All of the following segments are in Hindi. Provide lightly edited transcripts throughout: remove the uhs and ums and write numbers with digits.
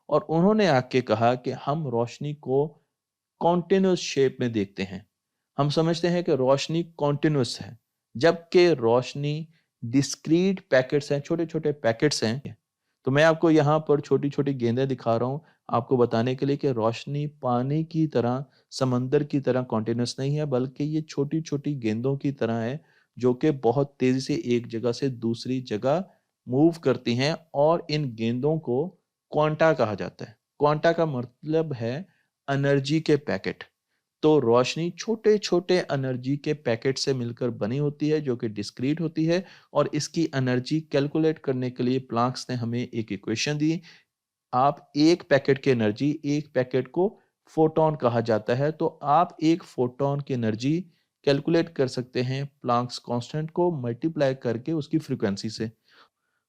और उन्होंने आके कहा कि हम रोशनी को कॉन्टिन्यूस शेप में देखते हैं। हम समझते हैं कि रोशनी कॉन्टिन्यूस है, जबकि रोशनी डिस्क्रीट पैकेट्स हैं, छोटे-छोटे पैकेट्स हैं। तो मैं आपको यहाँ पर छोटी-छोटी गेंदें दिखा रहा हूँ, आपको बताने के लिए कि रोशनी पानी की तरह, समंदर की तरह कॉन्टिन्यूस नहीं है, बल्कि ये छोटी-छोटी गेंदों की तरह है, जो कि बहुत तेज़ी से एक जगह से दूसरी जगह मूव करती हैं और इन गेंदों को क्वांटा कहा जाता है। क्वांटा का मतलब है एनर्जी के पैकेट। तो रोशनी छोटे-छोटे एनर्जी के पैकेट से मिलकर बनी होती है, जो कि डिस्क्रीट होती है और इसकी एनर्जी कैलकुलेट करने के लिए प्लैंक्स ने हमें एक इक्वेशन दी। आप एक पैकेट की एनर्जी, एक पैकेट को फोटॉन कहा जाता है, तो आप एक फोटॉन की एनर्जी कैलकुलेट कर सकते हैं प्लैंक्स कांस्टेंट को मल्टीप्लाई करके उसकी फ्रीक्वेंसी से।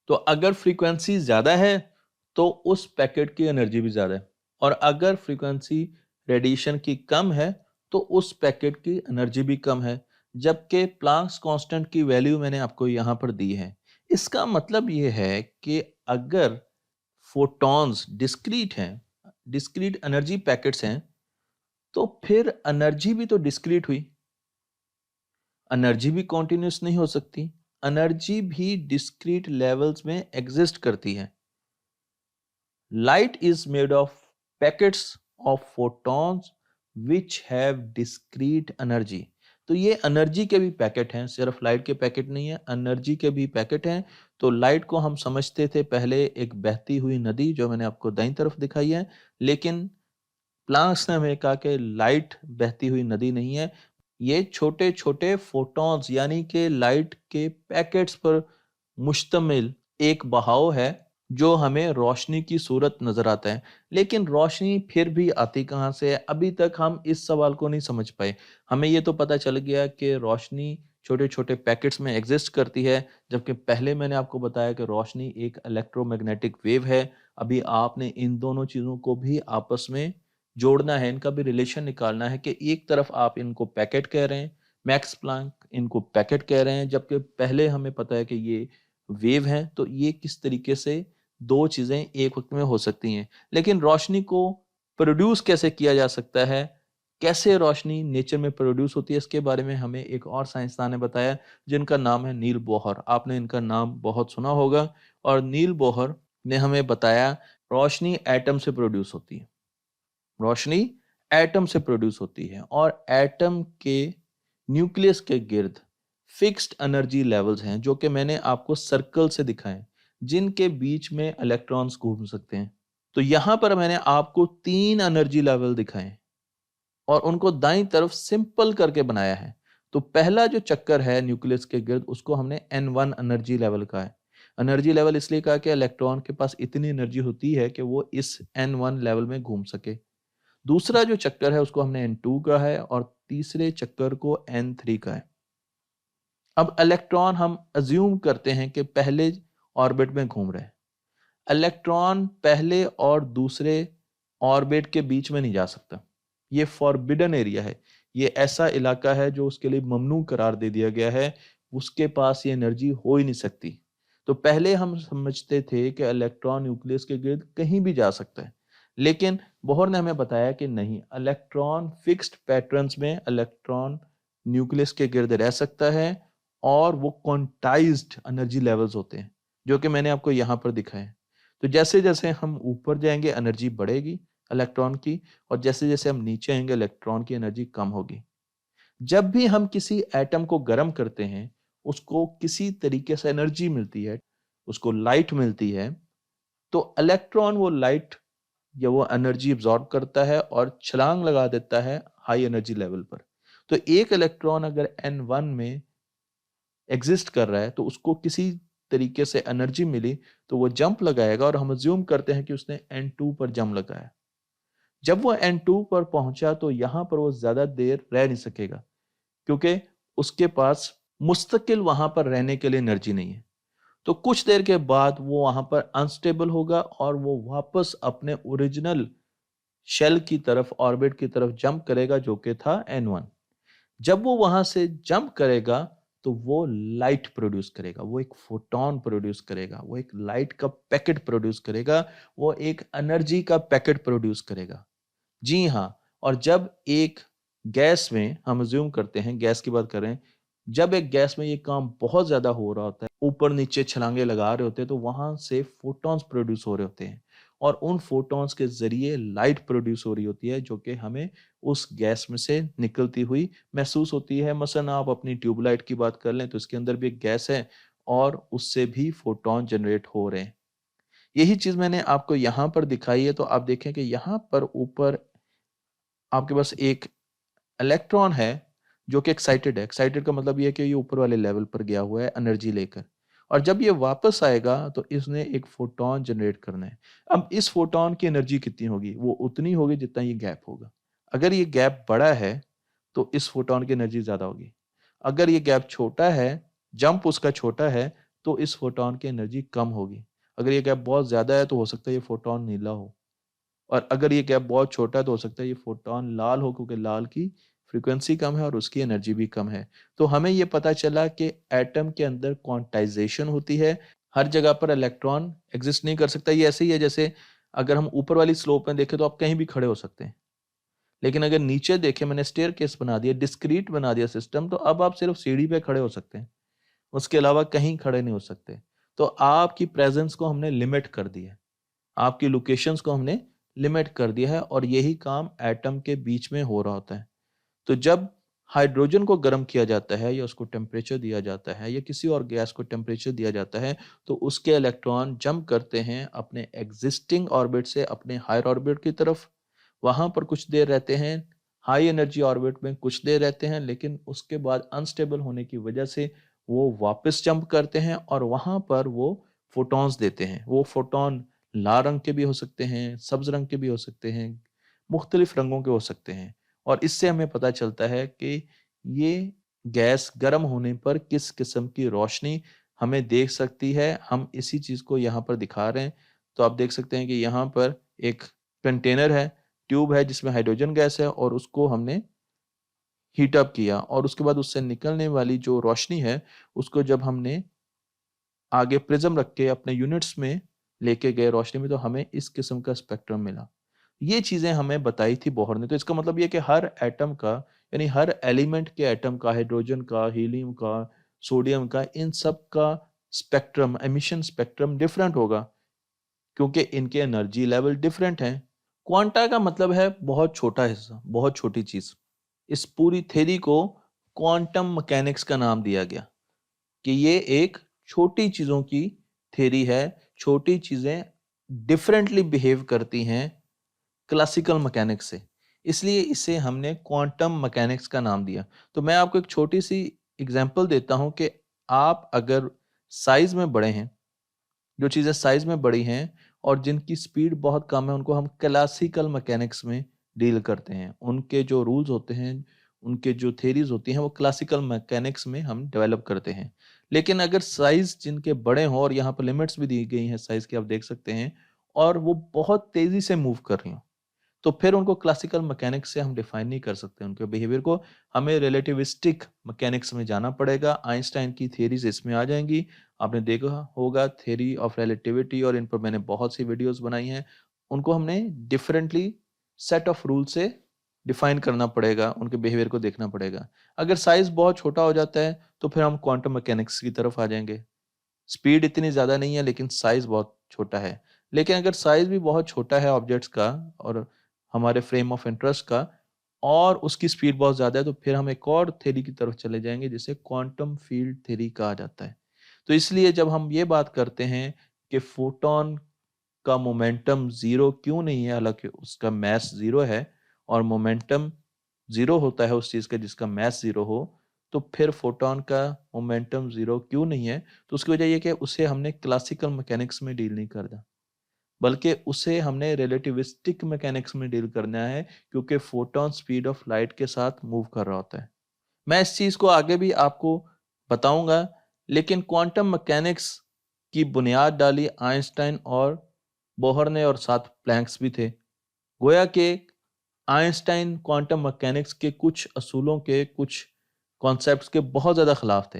तो अगर फ्रीक्वेंसी ज़्यादा है, तो उस पैकेट की एनर्जी भी ज़्यादा है और अगर फ्रीक्वेंसी रेडिएशन की कम है, तो उस पैकेट की एनर्जी भी कम है, जबकि प्लैंक्स कांस्टेंट की वैल्यू मैंने आपको यहाँ पर दी है। इसका मतलब ये है कि अगर फोटॉन्स डिस्क्रीट हैं, डिस्क्रीट एनर्जी पैकेट्स हैं, तो फिर एनर्जी भी तो डिस्क्रीट हुई। एनर्जी भी कॉन्टिन्यूस नहीं हो सकती। एनर्जी भी डिस्क्रीट लेवल्स में एग्जिस्ट करती है। Light is made of packets of photons which have discrete energy. तो ये एनर्जी के भी पैकेट हैं, सिर्फ लाइट के पैकेट नहीं है, एनर्जी के भी पैकेट हैं। तो लाइट को हम समझते थे पहले एक बहती हुई नदी, जो मैंने आपको दाईं तरफ दिखाई है, लेकिन प्लैंक्स ने हमें कहा कि लाइट बहती हुई नदी नहीं है, ये छोटे छोटे फोटॉन्स यानी कि लाइट के पैकेट्स पर मुश्तमिल एक बहाव है, जो हमें रोशनी की सूरत नजर आता है। लेकिन रोशनी फिर भी आती कहाँ से है, अभी तक हम इस सवाल को नहीं समझ पाए। हमें ये तो पता चल गया कि रोशनी छोटे छोटे पैकेट्स में एग्जिस्ट करती है, जबकि पहले मैंने आपको बताया कि रोशनी एक इलेक्ट्रोमैग्नेटिक वेव है। अभी आपने इन दोनों चीजों को भी आपस में जोड़ना है, इनका भी रिलेशन निकालना है कि एक तरफ आप इनको पैकेट कह रहे हैं, मैक्स प्लैंक इनको पैकेट कह रहे हैं, जबकि पहले हमें पता है कि ये वेव हैं। तो ये किस तरीके से दो चीजें एक वक्त में हो सकती हैं। लेकिन रोशनी को प्रोड्यूस कैसे किया जा सकता है, कैसे रोशनी नेचर में प्रोड्यूस होती है, इसके बारे में हमें एक और साइंसदान ने बताया, जिनका नाम है नील बोहर। आपने इनका नाम बहुत सुना होगा। और नील बोहर ने हमें बताया रोशनी एटम से प्रोड्यूस होती है। रोशनी एटम से प्रोड्यूस होती है और एटम के न्यूक्लियस के गिर्द फिक्स्ड एनर्जी लेवल्स हैं, जो कि मैंने आपको सर्कल से दिखाए, जिनके बीच में इलेक्ट्रॉन्स घूम सकते हैं। तो यहां पर मैंने आपको 3 एनर्जी लेवल दिखाए और उनको दाईं तरफ सिंपल करके बनाया है। तो पहला जो चक्कर है न्यूक्लियस के गिर्द, उसको हमने N1 एनर्जी लेवल कहा है। एनर्जी लेवल इसलिए कहा कि इलेक्ट्रॉन के पास इतनी एनर्जी होती है कि वो इस N1 लेवल में घूम सके। दूसरा जो चक्कर है उसको हमने N2 कहा है और तीसरे चक्कर को N3 कहा है। अब इलेक्ट्रॉन हम अज्यूम करते हैं कि पहले ऑर्बिट में घूम रहे हैं। इलेक्ट्रॉन पहले और दूसरे ऑर्बिट के बीच में नहीं जा सकता। ये फॉरबिडन एरिया है। ये ऐसा इलाका है जो उसके लिए ममनू करार दे दिया गया है। उसके पास ये एनर्जी हो ही नहीं सकती। तो पहले हम समझते थे कि इलेक्ट्रॉन न्यूक्लियस के गिर्द कहीं भी जा सकता है, लेकिन बोहर ने हमें बताया कि नहीं, इलेक्ट्रॉन फिक्स्ड पैटर्न्स में इलेक्ट्रॉन न्यूक्लियस के गिर्द रह सकता है और वो क्वांटाइज्ड एनर्जी लेवल्स होते हैं, जो कि मैंने आपको यहां पर दिखाए हैं। तो जैसे जैसे हम ऊपर जाएंगे एनर्जी बढ़ेगी इलेक्ट्रॉन की, और जैसे जैसे हम नीचे आएंगे इलेक्ट्रॉन की एनर्जी कम होगी। जब भी हम किसी एटम को गर्म करते हैं, उसको किसी तरीके से एनर्जी मिलती है, उसको लाइट मिलती है, तो इलेक्ट्रॉन वो लाइट या वो एनर्जी एब्जॉर्ब करता है और छलांग लगा देता है हाई एनर्जी लेवल पर। तो एक इलेक्ट्रॉन अगर N1 में एग्जिस्ट कर रहा है, तो उसको किसी तरीके से एनर्जी मिली, तो वो जंप लगाएगा और हम अज्यूम करते हैं कि उसने N2 पर जंप लगाया। जब वो N2 पर पहुंचा, तो यहां पर वो ज्यादा देर रह नहीं सकेगा, क्योंकि उसके पास मुस्तकिल वहां पर रहने के लिए एनर्जी नहीं है। तो कुछ देर के बाद वो वहां पर अनस्टेबल होगा और वो वापस अपने ओरिजिनल शेल की तरफ, ऑर्बिट की तरफ जंप करेगा, जो कि था N1। जब वो वहां से जंप करेगा, तो वो लाइट प्रोड्यूस करेगा, वो एक फोटॉन प्रोड्यूस करेगा, वो एक लाइट का पैकेट प्रोड्यूस करेगा, वो एक एनर्जी का पैकेट प्रोड्यूस करेगा। जी हाँ, और जब एक गैस में हम अज्यूम करते हैं, गैस की बात करें, जब एक गैस में ये काम बहुत ज़्यादा हो रहा होता है, ऊपर-नीचे छलांगे लगा रहे होते हैं, तो वहाँ से फोटॉन्स प्रोड्यूस हो रहे होते हैं और उन फोटॉन्स के ज़रिए लाइट प्रोड्यूस हो रही होती है, जो कि हमें उस गैस में से निकलती हुई महसूस होती है। मसलन आप अपनी ट्यूबलाइट की बात कर लें, तो इसके अंदर भी एक गैस है और उससे भी फोटॉन जनरेट हो रहे हैं। यही चीज़ मैंने आपको यहाँ पर दिखाई है, तो आप देखें कि यहाँ पर ऊपर आपके पास एक इलेक्ट्रॉन है जो कि एक्साइटेड है। एक्साइटेड का मतलब ये है कि ये ऊपर वाले लेवल पर गया हुआ है एनर्जी लेकर और जब ये वापस आएगा तो इसने एक फोटॉन जनरेट करना है। अब इस फोटॉन की एनर्जी कितनी होगी? वो उतनी होगी जितना ये गैप होगा। अगर ये गैप बड़ा है तो इस फोटॉन की एनर्जी ज़्यादा होगी। अगर ये गैप छोटा है, जंप उसका छोटा है, तो इस फोटॉन की एनर्जी कम होगी। अगर ये गैप बहुत ज़्यादा है तो हो सकता है ये फोटॉन नीला हो। और अगर ये गैप बहुत छोटा है तो हो सकता है ये फोटॉन लाल हो, क्योंकि लाल की फ्रीक्वेंसी कम है और उसकी एनर्जी भी कम है। तो हमें ये पता चला कि एटम के अंदर क्वांटाइजेशन होती है। हर जगह पर इलेक्ट्रॉन एग्जिस्ट नहीं कर सकता। ये ऐसे ही है जैसे अगर हम ऊपर वाली स्लोप में देखें तो आप कहीं भी खड़े हो सकते हैं। लेकिन अगर नीचे देखें, मैंने स्टेयरकेस बना दिया, डिस्क्रीट बना दिया सिस्टम, तो अब आप सिर्फ सीढ़ी पे खड़े हो सकते हैं। उसके अलावा कहीं खड़े नहीं हो सकते। तो आपकी प्रेजेंस को हमने लिमिट कर दिया है। आपकी लोकेशंस को हमने लिमिट कर दिया है और यही काम एटम के बीच में हो रहा होता है। तो जब हाइड्रोजन को गर्म किया जाता है या उसको टेम्परेचर दिया जाता है या किसी और गैस को टेम्परेचर दिया जाता है, तो उसके इलेक्ट्रॉन जंप करते हैं अपने एग्जिस्टिंग ऑर्बिट से अपने हायर ऑर्बिट की तरफ। वहां पर कुछ देर रहते हैं, हाई एनर्जी ऑर्बिट में कुछ देर रहते हैं, लेकिन उसके बाद अनस्टेबल होने की वजह से वो वापस जंप करते हैं और वहां पर वो फोटॉन्स देते हैं। वो फोटॉन लाल रंग के भी हो सकते हैं, सब्ज रंग के भी हो सकते हैं, मुख्तलिफ रंगों के हो सकते हैं। और इससे हमें पता चलता है कि ये गैस गर्म होने पर किस किस्म की रोशनी हमें देख सकती है। हम इसी चीज़ को यहाँ पर दिखा रहे हैं। तो आप देख सकते हैं कि यहाँ पर एक कंटेनर है, ट्यूब है जिसमें हाइड्रोजन गैस है और उसको हमने हीट अप किया और उसके बाद उससे निकलने वाली जो रोशनी है, उसको जब हमने आगे प्रिज्म रख के अपने यूनिट्स में लेके गए रोशनी में, तो हमें इस किस्म का स्पेक्ट्रम मिला। ये चीजें हमें बताई थी बोहर ने। तो इसका मतलब ये कि हर एटम का, यानी हर एलिमेंट के एटम का, हाइड्रोजन का, हीलियम का, सोडियम का, इन सब का स्पेक्ट्रम, एमिशन स्पेक्ट्रम डिफरेंट होगा क्योंकि इनके एनर्जी लेवल डिफरेंट हैं। क्वांटा का मतलब है बहुत छोटा हिस्सा, बहुत छोटी चीज। इस पूरी थ्योरी को क्वांटम मैकेनिक्स का नाम दिया गया कि ये एक छोटी चीजों की थ्योरी है। छोटी चीजें डिफरेंटली बिहेव करती हैं क्लासिकल मैकेनिक्स से, इसलिए इसे हमने क्वांटम मैकेनिक्स का नाम दिया। तो मैं आपको एक छोटी सी एग्जांपल देता हूं कि आप अगर साइज में बड़े हैं, जो चीजें साइज में बड़ी हैं और जिनकी स्पीड बहुत कम है, उनको हम क्लासिकल मैकेनिक्स में डील करते हैं। उनके जो रूल्स होते हैं, उनके जो थेरीज होती हैं, वो क्लासिकल मैकेनिक्स में हम डेवलप करते हैं। लेकिन अगर साइज जिनके बड़े हों, और यहाँ पर लिमिट्स भी दी गई हैं साइज की, आप देख सकते हैं, और वो बहुत तेजी से मूव कर रही हों, तो फिर उनको क्लासिकल मैकेनिक्स से हम डिफाइन नहीं कर सकते उनके बिहेवियर को। हमें रिलेटिविस्टिक मैकेनिक्स में जाना पड़ेगा। आइंस्टाइन की थियरीज इसमें आ जाएंगी। आपने देखा होगा थ्योरी ऑफ रिलेटिविटी, और इन पर मैंने बहुत सी वीडियोस बनाई हैं। उनको हमने डिफरेंटली सेट ऑफ रूल से डिफाइन करना पड़ेगा, उनके बिहेवियर को देखना पड़ेगा। अगर साइज बहुत छोटा हो जाता है तो फिर हम क्वांटम मैकेनिक्स की तरफ आ जाएंगे। स्पीड इतनी ज़्यादा नहीं है लेकिन साइज़ बहुत छोटा है। लेकिन अगर साइज़ भी बहुत छोटा है ऑब्जेक्ट्स का और हमारे फ्रेम ऑफ इंटरेस्ट का, और उसकी स्पीड बहुत ज़्यादा है, तो फिर हम एक और थ्योरी की तरफ चले जाएँगे जिसे क्वांटम फील्ड थ्योरी कहा जाता है। तो इसलिए जब हम ये बात करते हैं कि फोटॉन का मोमेंटम 0 क्यों नहीं है, हालाँकि उसका मास 0 है और मोमेंटम 0 होता है उस चीज़ का जिसका मास 0 हो, तो फिर फोटॉन का मोमेंटम 0 क्यों नहीं है? तो उसकी वजह ये है कि उसे हमने क्लासिकल मैकेनिक्स में डील नहीं करना, बल्कि उसे हमने रिलेटिविस्टिक मैकेनिक्स में डील करना है, क्योंकि फोटॉन स्पीड ऑफ लाइट के साथ मूव कर रहा होता है। मैं इस चीज़ को आगे भी आपको बताऊंगा, लेकिन क्वांटम मैकेनिक्स की बुनियाद डाली आइंस्टाइन और बोहर ने, और साथ प्लैंक्स भी थे। गोया के आइंस्टाइन क्वांटम मैकेनिक्स के कुछ असूलों के, कुछ कॉन्सेप्ट्स के बहुत ज़्यादा खिलाफ थे।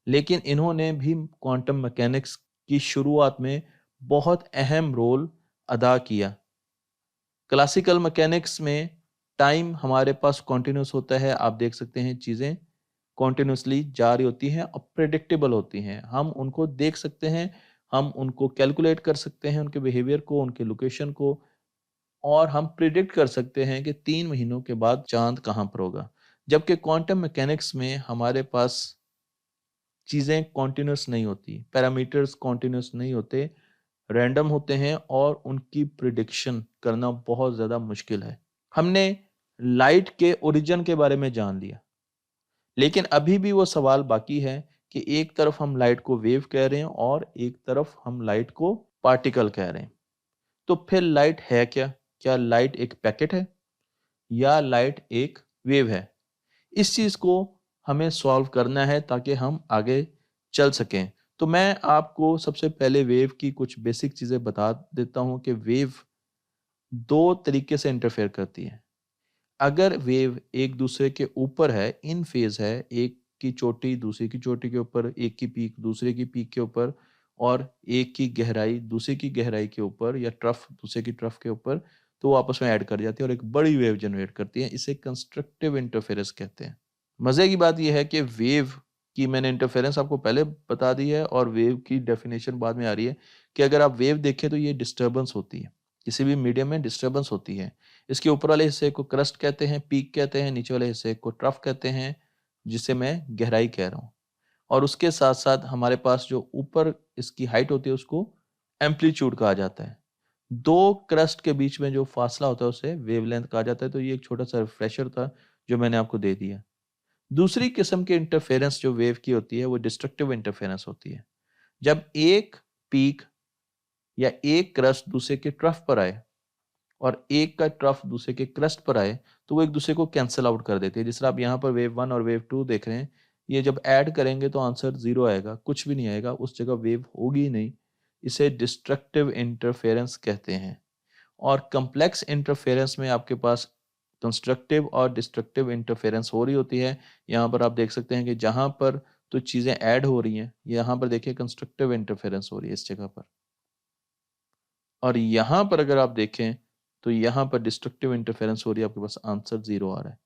लेकिन इन्होंने भी क्वांटम मैकेनिक्स की शुरुआत में बहुत अहम रोल अदा किया। क्लासिकल मैकेनिक्स में टाइम हमारे पास कॉन्टिन्यूस होता है, आप देख सकते हैं चीज़ें कॉन्टिन्यूसली जारी होती हैं और प्रेडिक्टेबल होती हैं, हम उनको देख सकते हैं, हम उनको कैलकुलेट कर सकते हैं, उनके बिहेवियर को, उनके लोकेशन को, और हम प्रिडिक्ट कर सकते हैं कि 3 महीनों के बाद चाँद कहाँ पर होगा। जबकि क्वांटम मैकेनिक्स में हमारे पास चीज़ें कॉन्टिन्यूस नहीं होती, पैरामीटर्स कॉन्टिन्यूस नहीं होते, रैंडम होते हैं और उनकी प्रिडिक्शन करना बहुत ज़्यादा मुश्किल है। हमने लाइट के ओरिजिन के बारे में जान लिया, लेकिन अभी भी वो सवाल बाकी है कि एक तरफ हम लाइट को वेव कह रहे हैं और एक तरफ हम लाइट को पार्टिकल कह रहे हैं। तो फिर लाइट है क्या? क्या लाइट एक पैकेट है या लाइट एक वेव है? इस चीज़ को हमें सॉल्व करना है ताकि हम आगे चल सकें। तो मैं आपको सबसे पहले वेव की कुछ बेसिक चीज़ें बता देता हूँ कि वेव 2 तरीके से इंटरफेयर करती है। अगर वेव एक दूसरे के ऊपर है, इन फेज़ है, एक की चोटी दूसरे की चोटी के ऊपर, एक की पीक दूसरे की पीक के ऊपर और एक की गहराई दूसरे की गहराई के ऊपर या ट्रफ दूसरे की ट्रफ के ऊपर, तो वो आपस में ऐड कर जाती है और एक बड़ी वेव जनरेट करती है। इसे कंस्ट्रक्टिव इंटरफेरेंस कहते हैं। मज़े की बात ये है कि वेव की मैंने इंटरफेरेंस आपको पहले बता दी है और वेव की डेफिनेशन बाद में आ रही है कि अगर आप वेव देखें तो ये डिस्टर्बेंस होती है। किसी भी मीडियम में डिस्टर्बेंस होती है। इसके ऊपर वाले हिस्से को क्रस्ट कहते हैं, पीक कहते हैं, नीचे वाले हिस्से को ट्रफ कहते हैं, जिसे मैं गहराई कह रहा हूँ। और उसके साथ-साथ हमारे पास जो ऊपर इसकी हाइट होती है उसको एम्पलीट्यूड कहा जाता है। 2 क्रस्ट के बीच में जो फासला होता है उसे वेवलेंथ कहा जाता है। तो ये एक छोटा-सा रिफ्रेशर था जो मैंने आपको दे दिया। दूसरी किस्म की इंटरफेरेंस जो वेव की होती है वो डिस्ट्रक्टिव इंटरफेरेंस होती है। जब एक पीक या एक क्रस्ट दूसरे के ट्रफ पर आए और एक का ट्रफ दूसरे के क्रस्ट पर आए तो वो एक दूसरे को कैंसल आउट कर देते हैं। जिस तरह आप यहाँ पर वेव 1 और वेव 2 देख रहे हैं, ये जब ऐड करेंगे तो आंसर 0 आएगा, कुछ भी नहीं आएगा, उस जगह वेव होगी ही नहीं। इसे डिस्ट्रक्टिव इंटरफेरेंस कहते हैं। और कम्प्लेक्स इंटरफेरेंस में आपके पास कंस्ट्रक्टिव और डिस्ट्रक्टिव इंटरफेरेंस हो रही होती है। यहाँ पर आप देख सकते हैं कि जहाँ पर तो चीज़ें ऐड हो रही हैं, यहाँ पर देखिए कंस्ट्रक्टिव इंटरफेरेंस हो रही है इस जगह पर। और यहाँ पर अगर आप देखें तो यहाँ पर डिस्ट्रक्टिव इंटरफेरेंस हो रही है, आपके पास आंसर 0 आ रहा है।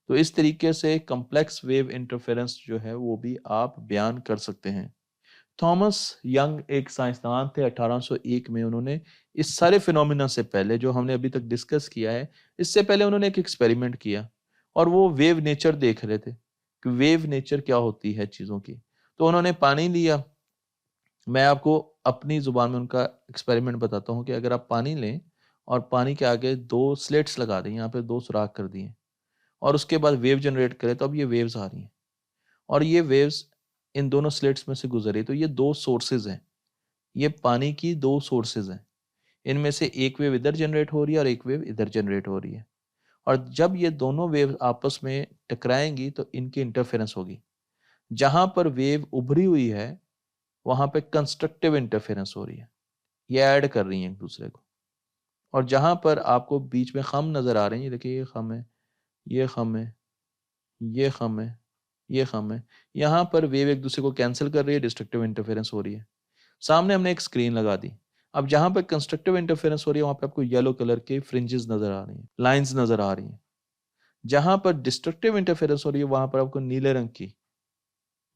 तो इस तरीके से कम्प्लेक्स वेव इंटरफेरेंस जो है वो भी आप बयान कर सकते हैं। थॉमस यंग एक साइंसदान थे 1801 में। उन्होंने इस सारे फिनोमिना से पहले जो हमने अभी तक डिस्कस किया है, इससे पहले उन्होंने एक एक्सपेरिमेंट किया और वो वेव नेचर देख रहे थे कि वेव नेचर क्या होती है चीज़ों की। तो उन्होंने पानी लिया। मैं आपको अपनी ज़ुबान में उनका एक्सपेरिमेंट बताता हूँ कि अगर आप पानी लें और पानी के आगे 2 स्लिट्स लगा दें, यहाँ पे 2 सुराख कर दिए और उसके बाद वेव जनरेट करें, तो अब ये वेव्स आ रही हैं और ये वेव्स इन दोनों स्लिट्स में से गुजर रही है। तो ये 2 सोर्सेज़ हैं। ये पानी की 2 सोर्सेज़ हैं। इनमें से एक वेव इधर जनरेट हो रही है और एक वेव इधर जनरेट हो रही है। और जब ये दोनों वेव आपस में टकराएँगी तो इनकी इंटरफेरेंस होगी। जहाँ पर वेव उभरी हुई है, वहाँ पे कंस्ट्रक्टिव इंटरफेरेंस हो रही है। ये ऐड कर रही हैं एक-दूसरे को। और जहाँ पर आपको बीच में ख़म नज़र आ रहे हैं, ये देखिए ये ख़म है, ये ख़म है, ये ख़म है, ये ख़म है। यहाँ पर वेव एक-दूसरे को कैंसल कर रही है, डिस्ट्रक्टिव इंटरफेरेंस हो रही है। सामने हमने एक स्क्रीन लगा दी। अब जहाँ पे कंस्ट्रक्टिव इंटरफेरेंस हो रही है, वहाँ पे आपको येलो कलर के फ्रिंजेस नज़र आ रही हैं, लाइन्स नज़र आ रही हैं। जहाँ पर डिस्ट्रक्टिव इंटरफेरेंस हो रही है, वहाँ पर आपको नीले रंग की,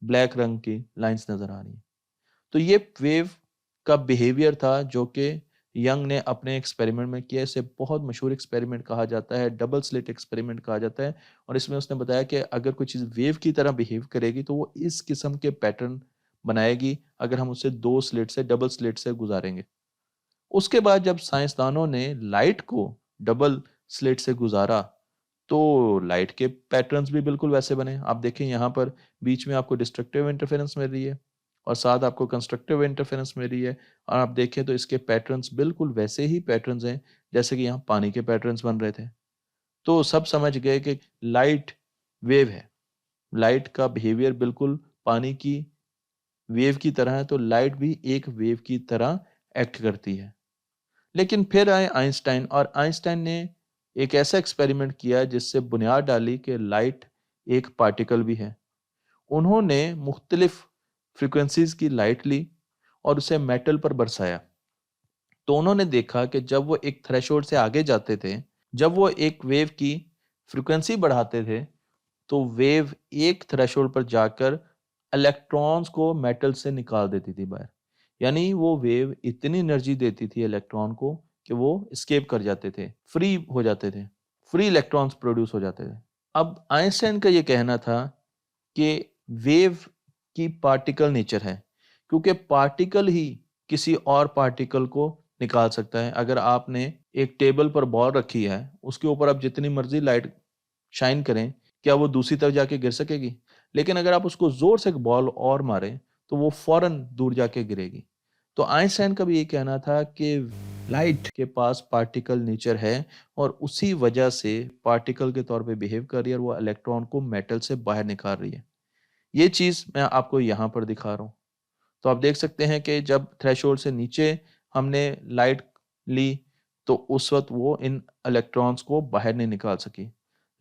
ब्लैक रंग की लाइन्स नज़र आ रही हैं। तो ये वेव का बिहेवियर था जो कि यंग ने अपने एक्सपेरिमेंट में किया। इसे बहुत मशहूर एक्सपेरिमेंट कहा जाता है, डबल स्लिट एक्सपेरिमेंट कहा जाता है। और इसमें उसने बताया कि अगर कोई चीज़ वेव की तरह बिहेव करेगी तो वो इस किस्म के पैटर्न बनाएगी अगर हम उसे 2 स्लिट से, डबल स्लिट से गुजारेंगे। उसके बाद जब साइंसदानों ने लाइट को डबल स्लिट से गुजारा तो लाइट के पैटर्न्स भी बिल्कुल वैसे बने। आप देखें यहाँ पर बीच में आपको डिस्ट्रक्टिव इंटरफेरेंस मिल रही है और साथ आपको कंस्ट्रक्टिव इंटरफेरेंस मिल रही है। और आप देखें तो इसके पैटर्न्स बिल्कुल वैसे ही पैटर्न्स हैं जैसे कि यहाँ पानी के पैटर्न्स बन रहे थे। तो सब समझ गए कि लाइट वेव है। लाइट का बिहेवियर बिल्कुल पानी की वेव की तरह है, तो लाइट भी एक वेव की तरह एक्ट करती है। लेकिन फिर आए आइंस्टाइन और आइंस्टाइन ने एक ऐसा एक्सपेरिमेंट किया जिससे बुनियाद डाली कि लाइट एक पार्टिकल भी है। उन्होंने मुख्तलिफ फ्रीक्वेंसीज की लाइट ली और उसे मेटल पर बरसाया। तो उन्होंने देखा कि जब वो एक थ्रेशोल्ड से आगे जाते थे, जब वो एक वेव की फ्रीक्वेंसी बढ़ाते थे, तो वेव एक थ्रेशोल्ड पर जाकर इलेक्ट्रॉन्स को मेटल से निकाल देती थी बाहर। यानी वो वेव इतनी एनर्जी देती थी इलेक्ट्रॉन को कि वो एस्केप कर जाते थे, फ्री हो जाते थे, फ्री इलेक्ट्रॉन्स प्रोड्यूस हो जाते थे। अब आइंस्टाइन का ये कहना था कि वेव की पार्टिकल नेचर है, क्योंकि पार्टिकल ही किसी और पार्टिकल को निकाल सकता है। अगर आपने एक टेबल पर बॉल रखी है, उसके ऊपर आप जितनी मर्जी लाइट शाइन करें, क्या वो दूसरी तरफ जाके गिर सकेगी? लेकिन अगर आप उसको जोर से एक बॉल और मारें, तो वो फौरन दूर जाके गिरेगी। तो आइंस्टाइन का भी ये कहना था कि लाइट के पास पार्टिकल नेचर है और उसी वजह से पार्टिकल के तौर पे बिहेव कर रही है और वो इलेक्ट्रॉन को मेटल से बाहर निकाल रही है। ये चीज मैं आपको यहाँ पर दिखा रहा हूँ। तो आप देख सकते हैं कि जब थ्रेशोल्ड से नीचे हमने लाइट ली, तो उस वक्त वो इन इलेक्ट्रॉन्स को बाहर नहीं निकाल सकी।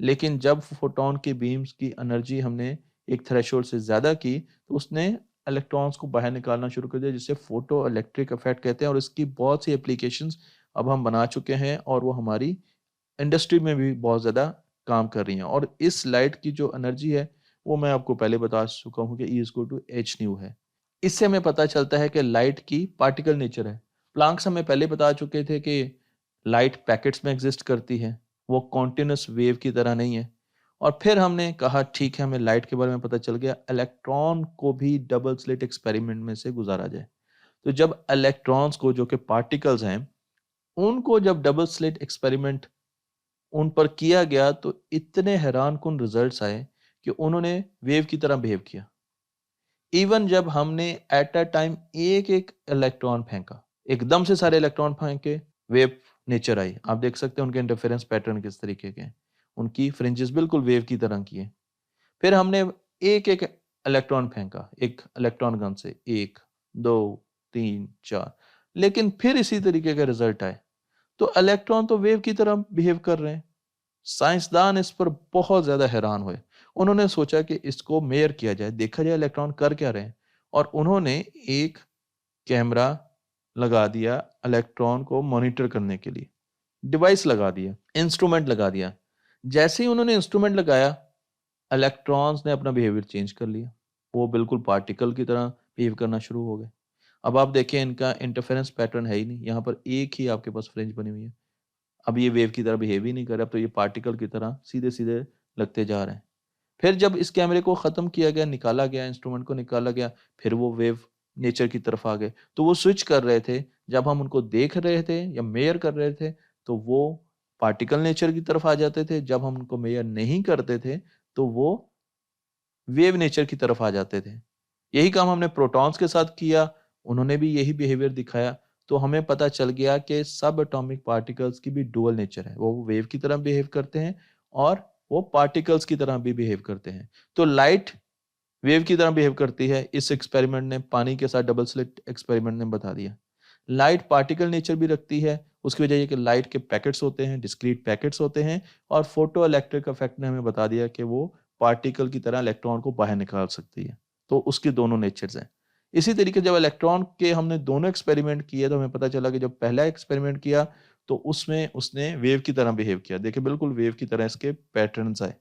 लेकिन जब फोटोन की बीम्स की एनर्जी हमने एक थ्रेशोल्ड से ज़्यादा की, तो उसने इलेक्ट्रॉन्स को बाहर निकालना शुरू कर दिया, जिसे फोटो इलेक्ट्रिक इफेक्ट कहते हैं। और इसकी बहुत सी एप्लीकेशंस अब हम बना चुके हैं और वो हमारी इंडस्ट्री में भी बहुत ज़्यादा काम कर रही हैं। और इस लाइट की जो एनर्जी है, वो मैं आपको पहले बता चुका हूँ कि E=h है। इससे हमें पता चलता है कि लाइट की पार्टिकल नेचर है। प्लांक्स हमें पहले बता चुके थे कि लाइट पैकेट्स में एग्जिस्ट करती है, वो कॉन्टिन्यूस वेव की तरह नहीं है। और फिर हमने कहा ठीक है, हमें लाइट के बारे में पता चल गया, इलेक्ट्रॉन को भी डबल स्लिट एक्सपेरिमेंट में से गुजारा जाए। तो जब इलेक्ट्रॉन्स को, जो कि पार्टिकल्स हैं, उनको जब डबल स्लिट एक्सपेरिमेंट उन पर किया गया, तो इतने हैरान कुन रिजल्ट्स आए कि उन्होंने वेव की तरह बिहेव किया। इवन जब हमने एट अ टाइम एक एक इलेक्ट्रॉन फेंका, एकदम से सारे इलेक्ट्रॉन फेंके, वेव नेचर आई। आप देख सकते हैं उनके इंटरफेरेंस पैटर्न किस तरीके के हैं। उनकी फ्रिंजेस बिल्कुल वेव की तरह की है। फिर हमने एक एक इलेक्ट्रॉन फेंका, एक इलेक्ट्रॉन गन से, एक, दो, तीन, चार, लेकिन फिर इसी तरीके का रिजल्ट आए। तो इलेक्ट्रॉन तो वेव की तरह बिहेव कर रहे हैं। साइंसदान इस पर बहुत ज्यादा हैरान हुए। उन्होंने सोचा कि इसको मेयर किया जाए, देखा जाए इलेक्ट्रॉन कर क्या रहे हैं। और उन्होंने एक कैमरा लगा दिया इलेक्ट्रॉन को मॉनिटर करने के लिए, डिवाइस लगा दिया, इंस्ट्रूमेंट लगा दिया। जैसे ही उन्होंने इंस्ट्रूमेंट लगाया, इलेक्ट्रॉन्स ने अपना बिहेवियर चेंज कर लिया। वो बिल्कुल पार्टिकल की तरह बिहेव करना शुरू हो गए। अब आप देखें, इनका इंटरफेरेंस पैटर्न है ही नहीं, यहाँ पर एक ही आपके पास फ्रिंज बनी हुई है। अब ये वेव की तरह बिहेव ही नहीं कर रहा, अब तो ये पार्टिकल की तरह सीधे सीधे लगते जा रहे हैं। फिर जब इस कैमरे को खत्म किया गया, निकाला गया, इंस्ट्रूमेंट को निकाला गया, फिर वो वेव नेचर की तरफ आ गए। तो वो स्विच कर रहे थे, जब हम उनको देख रहे थे या मेयर कर रहे थे, तो वो पार्टिकल नेचर की तरफ आ जाते थे। जब हम उनको मेयर नहीं करते थे, तो वो वेव नेचर की तरफ आ जाते थे। यही काम हमने प्रोटॉन्स के साथ किया, उन्होंने भी यही बिहेवियर दिखाया। तो हमें पता चल गया कि सब एटॉमिक पार्टिकल्स की भी डुअल नेचर है, वो वेव की तरह बिहेव करते हैं और वो पार्टिकल्स की तरह भी बिहेव करते हैं। तो लाइट वेव की तरह बिहेव करती है, इस एक्सपेरिमेंट ने, पानी के साथ डबल स्लिट एक्सपेरिमेंट ने बता दिया। लाइट पार्टिकल नेचर भी रखती है, उसकी वजह ये कि लाइट के पैकेट्स होते हैं, डिस्क्रीट पैकेट्स होते हैं। और फोटो इलेक्ट्रिक इफेक्ट ने हमें बता दिया कि वो पार्टिकल की तरह इलेक्ट्रॉन को बाहर निकाल सकती है। तो उसकी दोनों नेचर्स हैं। इसी तरीके जब इलेक्ट्रॉन के हमने दोनों एक्सपेरिमेंट किए, तो हमें पता चला कि जब पहला एक्सपेरिमेंट किया, तो उसमें उसने वेव की तरह बिहेव किया। देखिए, बिल्कुल वेव की तरह इसके पैटर्न्स आए।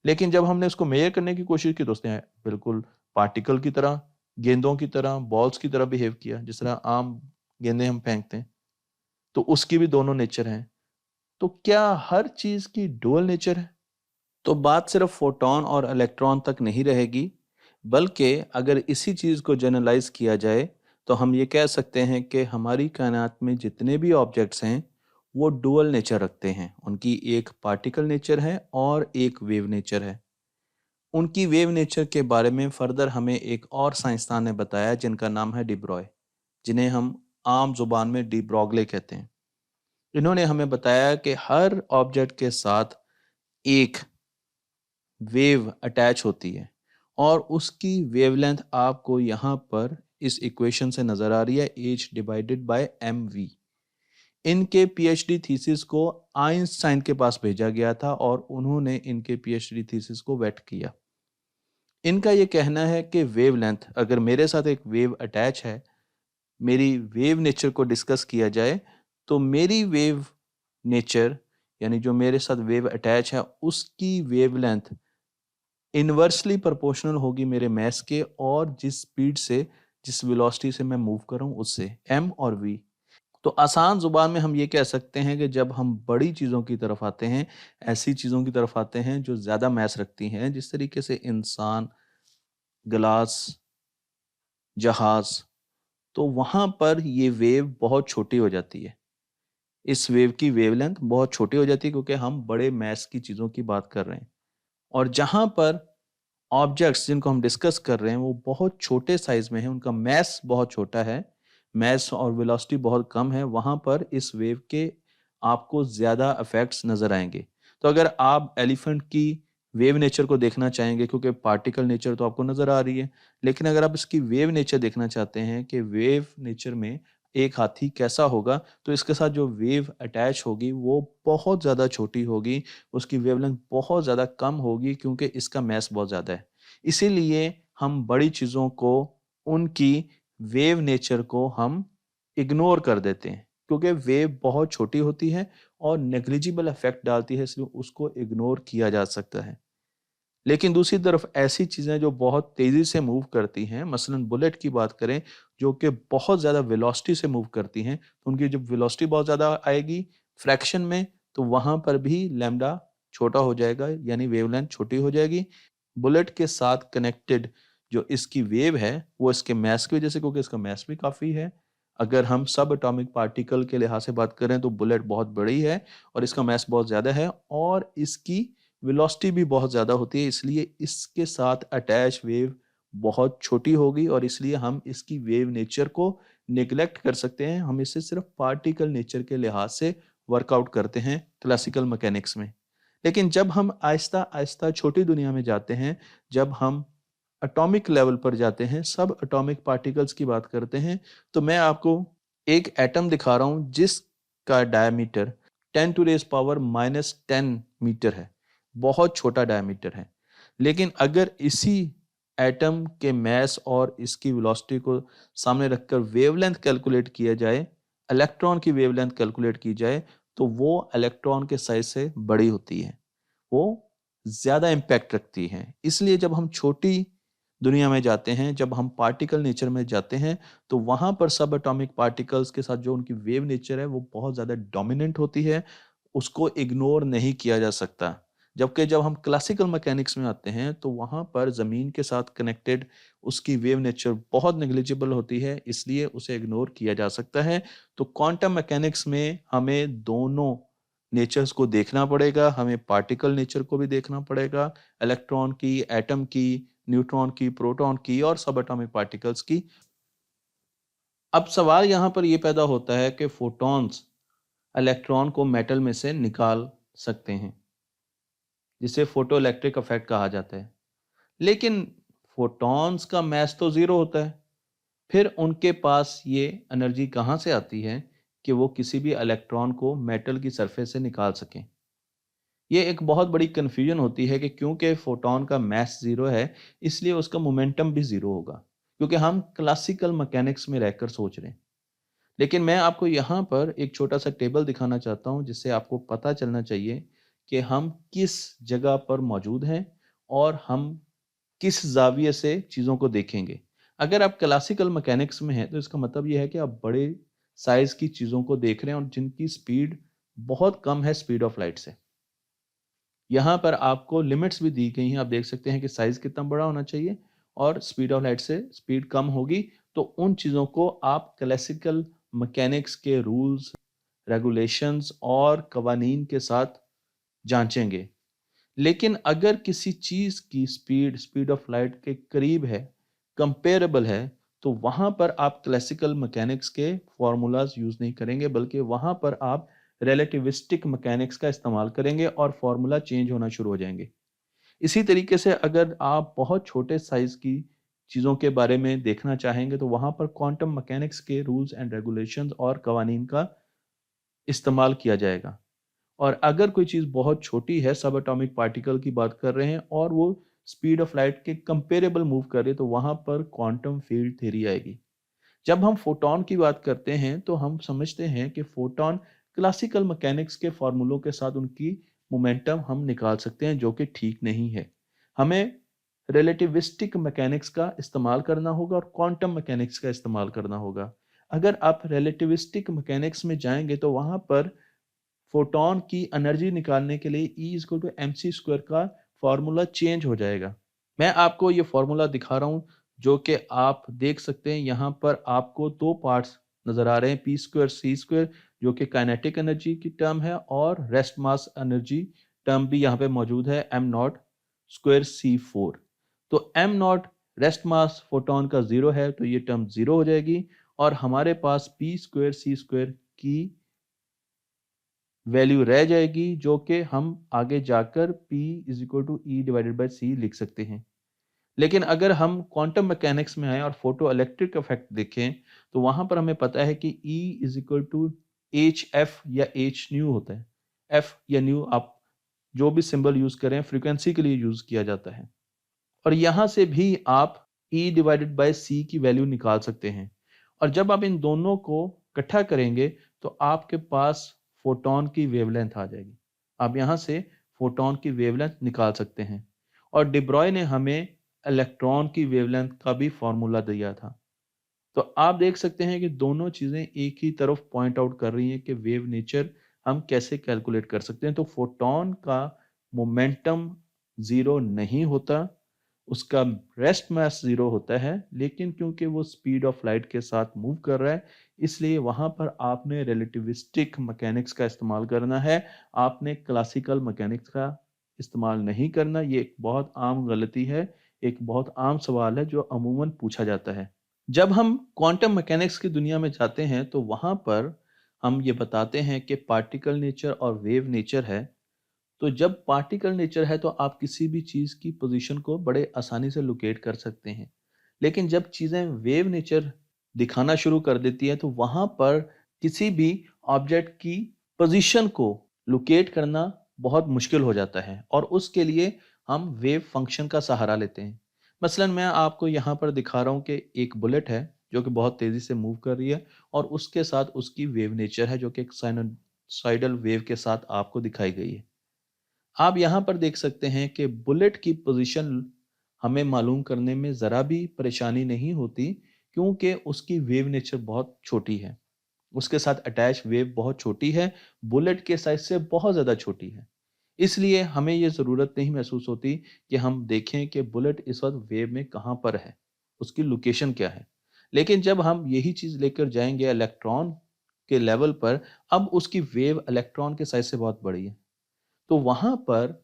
लेकिन जब हमने उसको मेजर करने की कोशिश की, तो उसने बिल्कुल पार्टिकल की तरह, गेंदों की तरह, बॉल्स की तरह बिहेव किया, जिस तरह आम गेंदे हम फेंकते हैं। तो उसकी भी दोनों नेचर हैं। तो क्या हर चीज की डुअल नेचर है? तो बात सिर्फ फोटॉन और इलेक्ट्रॉन तक नहीं रहेगी, बल्कि अगर इसी चीज को जनरलाइज किया जाए, तो हम ये कह सकते हैं कि हमारी कायनात में जितने भी ऑब्जेक्ट्स हैं, वो डुअल नेचर रखते हैं। उनकी एक पार्टिकल नेचर है और एक वेव नेचर है। उनकी वेव नेचर के बारे में फर्दर हमें एक और साइंसदान ने बताया, जिनका नाम है डिब्रॉय, जिन्हें हम आम जुबान में डी ब्रॉगले कहते हैं। इन्होंने हमें बताया कि हर ऑब्जेक्ट के साथ एक वेव अटैच होती है और उसकी वेवलेंथ आपको यहाँ पर इस इक्वेशन से नजर आ रही है, h/mv। इनके पीएचडी थीसिस को आइंस्टाइन के पास भेजा गया था और उन्होंने इनके पीएचडी थीसिस को वेट किया। इनका ये कहना है कि वेवलेंथ, अगर मेरे साथ एक वेव अटैच है, मेरी वेव नेचर को डिस्कस किया जाए, तो मेरी वेव नेचर यानी जो मेरे साथ वेव अटैच है उसकी वेवलेंथ इनवर्सली प्रोपोर्शनल होगी मेरे मास के और जिस स्पीड से, जिस वेलोसिटी से मैं मूव कर रहा हूँ उससे, m और v। तो आसान जुबान में हम ये कह सकते हैं कि जब हम बड़ी चीज़ों की तरफ आते हैं, ऐसी चीज़ों की तरफ आते हैं जो ज़्यादा मास रखती हैं, जिस तरीके से इंसान, गिलास, जहाज, तो वहाँ पर ये वेव बहुत छोटी हो जाती है। इस वेव की वेवलेंथ बहुत छोटी हो जाती है क्योंकि हम बड़े मास की चीज़ों की बात कर रहे हैं। और जहाँ पर ऑब्जेक्ट्स जिनको हम डिस्कस कर रहे हैं वो बहुत छोटे साइज में है, उनका मास बहुत छोटा है, मास और वेलोसिटी बहुत कम है, वहाँ पर इस वेव के आपको ज़्यादा इफेक्ट्स नज़र आएंगे। तो अगर आप एलिफेंट की वेव नेचर को देखना चाहेंगे, क्योंकि पार्टिकल नेचर तो आपको नज़र आ रही है, लेकिन अगर आप इसकी वेव नेचर देखना चाहते हैं कि वेव नेचर में एक हाथी कैसा होगा, तो इसके साथ जो वेव अटैच होगी वो बहुत ज़्यादा छोटी होगी, उसकी वेवलेंथ बहुत ज़्यादा कम होगी क्योंकि इसका मास बहुत ज़्यादा है। इसीलिए हम बड़ी चीज़ों को, उनकी वेव नेचर को हम इग्नोर कर देते हैं क्योंकि वेव बहुत छोटी होती है और नेग्लिजिबल इफेक्ट डालती है, इसलिए उसको इग्नोर किया जा सकता है। लेकिन दूसरी तरफ ऐसी चीज़ें जो बहुत तेज़ी से मूव करती हैं, मसलन बुलेट की बात करें, जो कि बहुत ज़्यादा वेलोसिटी से मूव करती हैं, तो उनकी जब वेलोसिटी बहुत ज़्यादा आएगी फ्रैक्शन में, तो वहाँ पर भी लैम्ब्डा छोटा हो जाएगा, यानी वेवलेंथ छोटी हो जाएगी। बुलेट के साथ कनेक्टेड जो इसकी वेव है, वो इसके मास की वजह से, क्योंकि इसका मास भी काफ़ी है। अगर हम सब एटॉमिक पार्टिकल के लिहाज से बात करें तो बुलेट बहुत बड़ी है और इसका मास बहुत ज़्यादा है और इसकी वेलोसिटी भी बहुत ज़्यादा होती है, इसलिए इसके साथ अटैच वेव बहुत छोटी होगी और इसलिए हम इसकी वेव नेचर को नेग्लेक्ट कर सकते हैं। हम इसे सिर्फ पार्टिकल नेचर के लिहाज से वर्कआउट करते हैं क्लासिकल मैकेनिक्स में। लेकिन जब हम आहिस्ता आहिस्ता छोटी दुनिया में जाते हैं, जब हम एटॉमिक लेवल पर जाते हैं, सब एटॉमिक पार्टिकल्स की बात करते हैं, तो मैं आपको एक एटम दिखा रहा हूं जिसका diameter 10 to raise power -10 metre है, बहुत छोटा डायमीटर है। लेकिन अगर इसी एटम के मास और इसकी वेलोसिटी को सामने रखकर वेवलेंथ कैलकुलेट किया जाए, इलेक्ट्रॉन की वेवलेंथ कैलकुलेट की जाए, तो वो इलेक्ट्रॉन के साइज से बड़ी होती है, वो ज्यादा इम्पैक्ट रखती है। इसलिए जब हम छोटी दुनिया में जाते हैं, जब हम पार्टिकल नेचर में जाते हैं, तो वहां पर सब एटॉमिक पार्टिकल्स के साथ जो उनकी वेव नेचर है वो बहुत ज्यादा डोमिनेंट होती है, उसको इग्नोर नहीं किया जा सकता। जबकि जब हम क्लासिकल मैकेनिक्स में आते हैं तो वहां पर जमीन के साथ कनेक्टेड उसकी वेव नेचर बहुत नेग्लिजिबल होती है, इसलिए उसे इग्नोर किया जा सकता है। तो क्वांटम मैकेनिक्स में हमें दोनों नेचर्स को देखना पड़ेगा, हमें पार्टिकल नेचर को भी देखना पड़ेगा, इलेक्ट्रॉन की, एटम की, न्यूट्रॉन की, प्रोटॉन की और सब एटॉमिक पार्टिकल्स की। अब सवाल यहाँ पर यह पैदा होता है कि फोटॉन्स इलेक्ट्रॉन को मेटल में से निकाल सकते हैं, जिसे फोटो इलेक्ट्रिक इफेक्ट कहा जाता है। लेकिन फोटॉन्स का मास तो जीरो होता है, फिर उनके पास ये एनर्जी कहाँ से आती है कि वो किसी भी इलेक्ट्रॉन को मेटल की सरफेस से निकाल सकें। ये एक बहुत बड़ी कन्फ्यूजन होती है कि क्योंकि फोटॉन का मास जीरो है, इसलिए उसका मोमेंटम भी जीरो होगा, क्योंकि हम क्लासिकल मैकेनिक्स में रहकर सोच रहे हैं। लेकिन मैं आपको यहाँ पर एक छोटा सा टेबल दिखाना चाहता हूँ जिससे आपको पता चलना चाहिए कि हम किस जगह पर मौजूद हैं और हम किस जाविये से चीज़ों को देखेंगे। अगर आप क्लासिकल मैकेनिक्स में हैं तो इसका मतलब ये है कि आप बड़े साइज की चीज़ों को देख रहे हैं और जिनकी स्पीड बहुत कम है स्पीड ऑफ लाइट से। यहाँ पर आपको लिमिट्स भी दी गई हैं, आप देख सकते हैं कि साइज कितना बड़ा होना चाहिए और स्पीड ऑफ लाइट से स्पीड कम होगी। तो उन चीज़ों को आप क्लासिकल मैकेनिक्स के रूल्स, रेगुलेशंस और कवानीन के साथ जांचेंगे। लेकिन अगर किसी चीज़ की स्पीड स्पीड ऑफ लाइट के करीब है, कंपेरेबल है, तो वहाँ पर आप क्लासिकल मैकेनिक्स के फॉर्मूलाज यूज़ नहीं करेंगे, बल्कि वहाँ पर आप रिलेटिविस्टिक मैकेनिक्स का इस्तेमाल करेंगे और फॉर्मूला चेंज होना शुरू हो जाएंगे। इसी तरीके से अगर आप बहुत छोटे साइज की चीज़ों के बारे में देखना चाहेंगे, तो वहाँ पर क्वांटम मैकेनिक्स के रूल्स एंड रेगुलेशंस और कवानीन का इस्तेमाल किया जाएगा। और अगर कोई चीज़ बहुत छोटी है, सब एटॉमिक पार्टिकल की बात कर रहे हैं और वो स्पीड ऑफ लाइट के कंपेरेबल मूव कर रही है, तो वहां पर क्वांटम फील्ड थ्योरी आएगी। जब हम फोटोन की बात करते हैं तो हम समझते हैं कि फोटोन क्लासिकल मैकेनिक्स के फॉर्मूलों के साथ उनकी मोमेंटम हम निकाल सकते हैं, जो कि ठीक नहीं है। हमें रिलेटिविस्टिक मैकेनिक्स का इस्तेमाल करना होगा और क्वांटम मैकेनिक्स का इस्तेमाल करना होगा। अगर आप रिलेटिविस्टिक मैकेनिक्स में जाएंगे तो वहां पर फोटोन की एनर्जी निकालने के लिए E equal to m c square का फॉर्मूला चेंज हो जाएगा। मैं आपको ये फॉर्मूला दिखा रहा हूँ, जो कि आप देख सकते हैं। यहाँ पर आपको दो पार्ट्स नजर आ रहे हैं, पी स्क्वायर सी स्क्वायर, जो कि काइनेटिक एनर्जी की टर्म है, और रेस्ट मास एनर्जी टर्म भी यहाँ पे मौजूद है, M naught square C four. तो M naught rest mass photon का जीरो है, तो ये टर्म जीरो हो जाएगी, और हमारे पास पी स्क्वायर सी स्क्वायर की वैल्यू रह जाएगी, जो कि हम आगे जाकर P is equal to E divided by C लिख सकते हैं। लेकिन अगर हम क्वांटम मैकेनिक्स में आए और फोटो इलेक्ट्रिक इफेक्ट देखें, तो वहां पर हमें पता है कि E is equal to h f या एच न्यू होता है। एफ या न्यू आप जो भी सिंबल यूज करें, फ्रीक्वेंसी के लिए यूज किया जाता है, और यहां से भी आप E डिवाइडेड बाई सी की वैल्यू निकाल सकते हैं। और जब आप इन दोनों को इकट्ठा करेंगे तो आपके पास फोटोन की वेवलेंथ आ जाएगी। आप यहां से फोटोन की वेवलेंथ निकाल सकते हैं। और डिब्रॉय ने हमें इलेक्ट्रॉन की वेवलेंथ का भी फॉर्मूला दिया था। तो आप देख सकते हैं कि दोनों चीजें एक ही तरफ पॉइंट आउट कर रही हैं कि वेव नेचर हम कैसे कैलकुलेट कर सकते हैं। तो फोटोन का मोमेंटम जीरो नहीं होता, उसका रेस्ट मास जीरो होता है, लेकिन क्योंकि वो स्पीड ऑफ लाइट के साथ मूव कर रहा है, इसलिए वहां पर आपने रिलेटिविस्टिक मैकेनिक्स का इस्तेमाल करना है। आपने क्लासिकल मैकेनिक्स का इस्तेमाल नहीं करना। ये एक बहुत आम गलती है, एक बहुत आम सवाल है जो अमूमन पूछा जाता है। जब हम क्वांटम मैकेनिक्स की दुनिया में जाते हैं तो वहां पर हम ये बताते हैं कि पार्टिकल नेचर और वेव नेचर है। तो जब पार्टिकल नेचर है तो आप किसी भी चीज की पोजीशन को बड़े आसानी से लोकेट कर सकते हैं। लेकिन जब चीजें वेव नेचर दिखाना शुरू कर देती है तो वहां पर किसी भी ऑब्जेक्ट की पोजीशन को लोकेट करना बहुत मुश्किल हो जाता है, और उसके लिए हम वेव फंक्शन का सहारा लेते हैं। मसलन मैं आपको यहाँ पर दिखा रहा हूँ कि एक बुलेट है जो कि बहुत तेजी से मूव कर रही है, और उसके साथ उसकी वेव नेचर है जो कि एक साइनोसाइडल वेव के साथ आपको दिखाई गई है। आप यहाँ पर देख सकते हैं कि बुलेट की पोजीशन हमें मालूम करने में ज़रा भी परेशानी नहीं होती, क्योंकि उसकी वेव नेचर बहुत छोटी है, उसके साथ अटैच वेव बहुत छोटी है, बुलेट के साइज से बहुत ज़्यादा छोटी है। इसलिए हमें ये ज़रूरत नहीं महसूस होती कि हम देखें कि बुलेट इस वक्त वेव में कहाँ पर है, उसकी लोकेशन क्या है। लेकिन जब हम यही चीज़ लेकर जाएंगे इलेक्ट्रॉन के लेवल पर, अब उसकी वेव इलेक्ट्रॉन के साइज से बहुत बड़ी है, तो वहां पर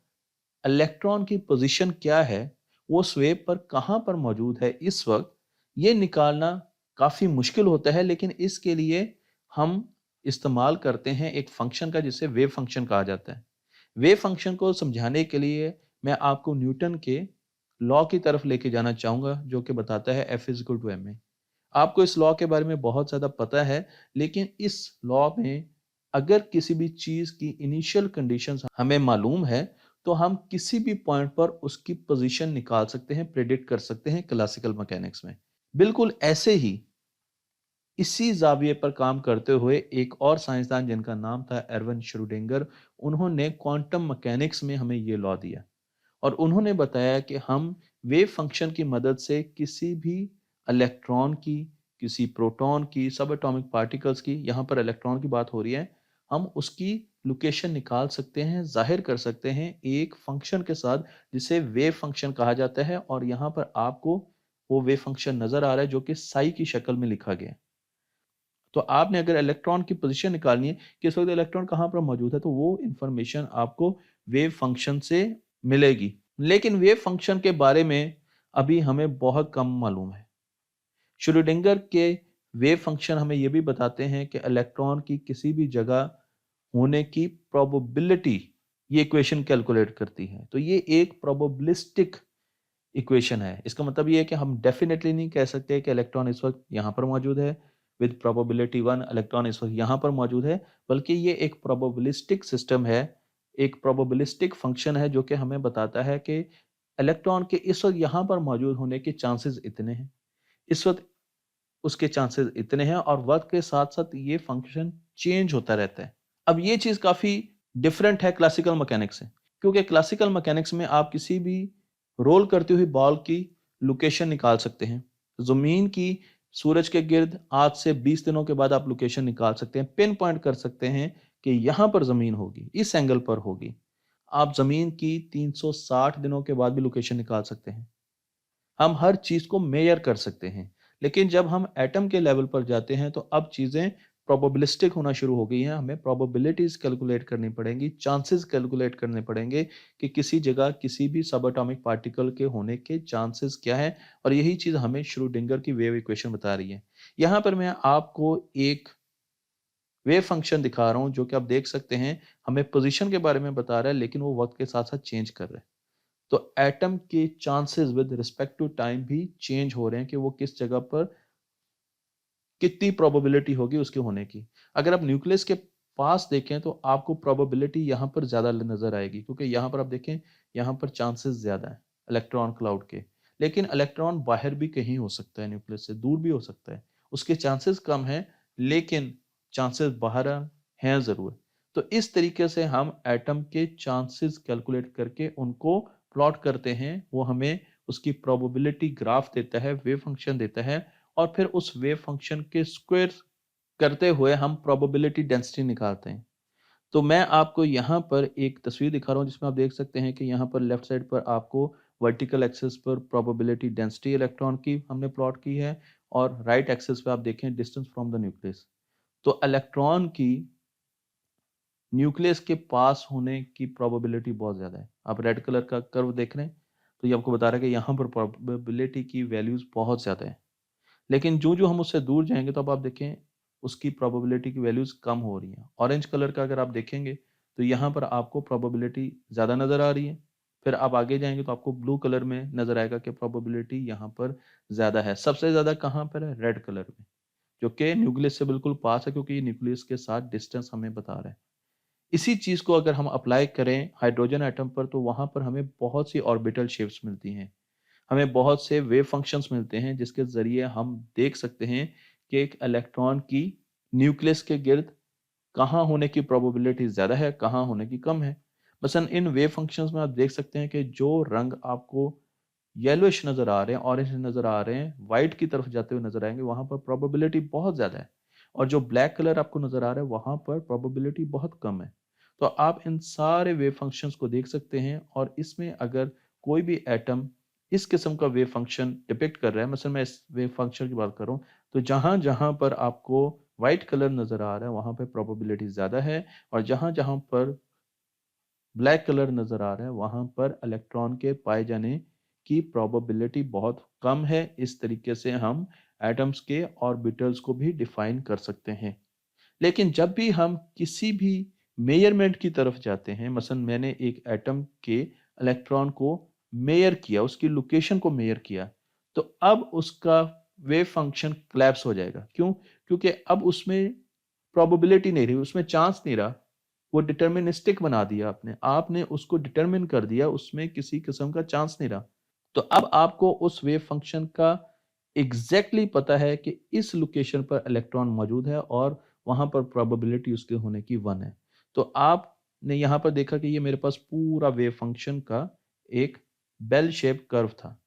इलेक्ट्रॉन की पोजीशन क्या है, वो स्वेप पर कहां पर मौजूद है इस वक्त, ये निकालना काफी मुश्किल होता है। लेकिन इसके लिए हम इस्तेमाल करते हैं एक फंक्शन का, जिसे वेव फंक्शन कहा जाता है। वेव फंक्शन को समझाने के लिए मैं आपको न्यूटन के लॉ की तरफ लेके जाना चाहूंगा, जो कि बताता है F is equal to m a. आपको इस लॉ के बारे में बहुत ज्यादा पता है, लेकिन इस लॉ में अगर किसी भी चीज की इनिशियल कंडीशंस हमें मालूम है, तो हम किसी भी पॉइंट पर उसकी पोजीशन निकाल सकते हैं, प्रेडिक्ट कर सकते हैं क्लासिकल मैकेनिक्स में। बिल्कुल ऐसे ही इसी जाविये पर काम करते हुए एक और साइंसदान जिनका नाम था एर्विन श्रोडिंगर, उन्होंने क्वांटम मैकेनिक्स में हमें ये लॉ दिया, और उन्होंने बताया कि हम वेव फंक्शन की मदद से किसी भी इलेक्ट्रॉन की, किसी प्रोटॉन की, सब एटॉमिक पार्टिकल्स की, यहाँ पर इलेक्ट्रॉन की बात हो रही है, हम उसकी लोकेशन निकाल सकते हैं, जाहिर कर सकते हैं एक फंक्शन के साथ, जिसे वेव फंक्शन कहा जाता है। और यहाँ पर आपको वो वेव फंक्शन नजर आ रहा है जो कि साई की शक्ल में लिखा गया है। तो आपने अगर इलेक्ट्रॉन की पोजीशन निकालनी है कि इस वक्त इलेक्ट्रॉन कहाँ पर मौजूद है, तो वो इंफॉर्मेशन आपको वेव फंक्शन से मिलेगी। लेकिन वेव फंक्शन के बारे में अभी हमें बहुत कम मालूम है। श्रोडिंगर के वेव फंक्शन हमें यह भी बताते हैं कि इलेक्ट्रॉन की किसी भी जगह होने की प्रोबेबिलिटी ये इक्वेशन कैलकुलेट करती है। तो ये एक प्रोबेबिलिस्टिक इक्वेशन है। इसका मतलब ये है कि हम डेफिनेटली नहीं कह सकते कि इलेक्ट्रॉन इस वक्त यहाँ पर मौजूद है विद प्रोबेबिलिटी 1, इलेक्ट्रॉन इस वक्त यहाँ पर मौजूद है, बल्कि ये एक प्रोबेबिलिस्टिक सिस्टम है, एक प्रोबेबिलिस्टिक फंक्शन है, जो कि हमें बताता है कि इलेक्ट्रॉन के इस वक्त यहाँ पर मौजूद होने के चांसेस इतने हैं, इस वक्त उसके चांसेस इतने हैं, और वक्त के साथ साथ ये फंक्शन चेंज होता रहता है। अब ये चीज काफी डिफरेंट है क्लासिकल मैकेनिक्स से, क्योंकि क्लासिकल मैकेनिक्स में आप किसी भी रोल करती हुई बॉल की लोकेशन निकाल सकते हैं। जमीन की सूरज के गिर्द आज से 20 दिनों के बाद आप लोकेशन निकाल सकते हैं, पिन पॉइंट कर सकते हैं कि यहां पर जमीन होगी, इस एंगल पर होगी। आप जमीन की 360 दिनों के बाद भी लोकेशन निकाल सकते हैं। हम हर चीज को मेजर कर सकते हैं। लेकिन जब हम एटम के लेवल पर जाते हैं तो अब चीजें प्रोबेबिलिस्टिक होना शुरू हो गई हैं। हमें प्रोबेबिलिटीज कैलकुलेट करनी पड़ेंगी, चांसेस कैलकुलेट करने पड़ेंगे कि किसी जगह किसी भी सब एटॉमिक पार्टिकल के होने के चांसेस क्या है। और यही चीज हमें श्रोडिंगर की वेव इक्वेशन बता रही है। यहां पर मैं आपको एक वेव फंक्शन दिखा रहा हूं जो कि आप देख सकते हैं, हमें पोजीशन के बारे में बता रहा है, लेकिन वो वक्त के साथ साथ चेंज कर रहा है। तो एटम के chances with respect to time भी चेंज हो रहे हैं कि वो किस जगह पर कितनी प्रोबेबिलिटी होगी उसके होने की। अगर आप न्यूक्लियस के पास देखें तो आपको प्रोबेबिलिटी यहाँ पर ज्यादा नजर आएगी, क्योंकि यहाँ पर आप देखें, यहाँ पर चांसेस ज्यादा है इलेक्ट्रॉन क्लाउड के। लेकिन इलेक्ट्रॉन बाहर भी कहीं हो सकता है, न्यूक्लियस से दूर भी हो सकता है, उसके चांसेस कम है, लेकिन चांसेस बाहर हैं जरूर। तो इस तरीके से हम एटम के चांसेस कैलकुलेट करके उनको प्लॉट करते हैं। वो हमें उसकी प्रोबेबिलिटी ग्राफ देता है, वेव फंक्शन देता है, और फिर उस वेव फंक्शन के स्क्वायर करते हुए हम प्रोबेबिलिटी डेंसिटी निकालते हैं। तो मैं आपको यहाँ पर एक तस्वीर दिखा रहा हूँ जिसमें आप देख सकते हैं कि यहाँ पर लेफ्ट साइड पर आपको वर्टिकल एक्सिस पर प्रोबेबिलिटी डेंसिटी इलेक्ट्रॉन की हमने प्लॉट की है, और राइट एक्सिस पे आप देखें डिस्टेंस फ्रॉम द न्यूक्लियस। तो इलेक्ट्रॉन की न्यूक्लियस के पास होने की प्रोबेबिलिटी बहुत ज्यादा है। आप रेड कलर का कर्व देख रहे हैं, तो ये आपको बता रहा है कि यहाँ पर प्रोबेबिलिटी की वैल्यूज बहुत ज्यादा है। लेकिन जो जो हम उससे दूर जाएंगे तो अब आप देखें उसकी प्रोबेबिलिटी की वैल्यूज कम हो रही हैं। ऑरेंज कलर का अगर आप देखेंगे तो यहाँ पर आपको प्रोबेबिलिटी ज़्यादा नज़र आ रही है। फिर आप आगे जाएंगे तो आपको ब्लू कलर में नज़र आएगा कि प्रोबेबिलिटी यहाँ पर ज़्यादा है। सबसे ज़्यादा कहाँ पर है? रेड कलर में, जो कि न्यूक्लियस से बिल्कुल पास है, क्योंकि ये न्यूक्लियस के साथ डिस्टेंस हमें बता रहा है। इसी चीज को अगर हम अप्लाई करें हाइड्रोजन एटम पर तो वहां पर हमें बहुत सी ऑर्बिटल शेप्स मिलती हैं, हमें बहुत से वेव फंक्शंस मिलते हैं, जिसके जरिए हम देख सकते हैं कि एक इलेक्ट्रॉन की न्यूक्लियस के गिर्द कहाँ होने की प्रोबेबिलिटी ज्यादा है, कहाँ होने की कम है। मसलन इन वेव फंक्शंस में आप देख सकते हैं कि जो रंग आपको येलोइश नजर आ रहे हैं, ऑरेंज नजर आ रहे हैं, व्हाइट की तरफ जाते हुए नजर आएंगे, वहां पर प्रोबेबिलिटी बहुत ज्यादा है। और जो ब्लैक कलर आपको नजर आ रहा है वहां पर प्रोबेबिलिटी बहुत कम है। तो आप इन सारे वेव फंक्शंस को देख सकते हैं, और इसमें अगर कोई भी एटम इस किस्म का वेव फंक्शन डिपिक्ट कर रहा है, मतलब मैं इस वेव फंक्शन की बात कर रहा हूँ, तो जहां जहां पर आपको व्हाइट कलर नजर आ रहा है वहां पर प्रोबेबिलिटी ज्यादा है, और जहां जहां पर ब्लैक कलर नजर आ रहा है वहां पर इलेक्ट्रॉन के पाए जाने की प्रोबेबिलिटी बहुत कम है। इस तरीके से हम एटम्स के ऑर्बिटल्स को भी डिफाइन कर सकते हैं। लेकिन जब भी हम किसी भी मेजरमेंट की तरफ जाते हैं, मसलन मैंने एक एटम के इलेक्ट्रॉन को मेयर किया, उसकी लोकेशन को मेयर किया, तो अब उसका वेव फंक्शन कोलैप्स हो जाएगा। क्यों? क्योंकि अब उसमें प्रोबेबिलिटी नहीं रही, उसमें चांस नहीं रहा। वो डिटर्मिनिस्टिक बना दिया आपने, आपने उसको डिटर्मिन कर दिया, उसमें किसी किस्म का चांस नहीं रहा। तो अब आपको उस वेव फंक्शन का एग्जैक्टली पता है कि इस लोकेशन पर इलेक्ट्रॉन मौजूद है और वहां पर प्रोबेबिलिटी उसके होने की 1 है। तो आपने यहां पर देखा कि ये मेरे पास पूरा वेव फंक्शन का एक बेल शेप कर्व था।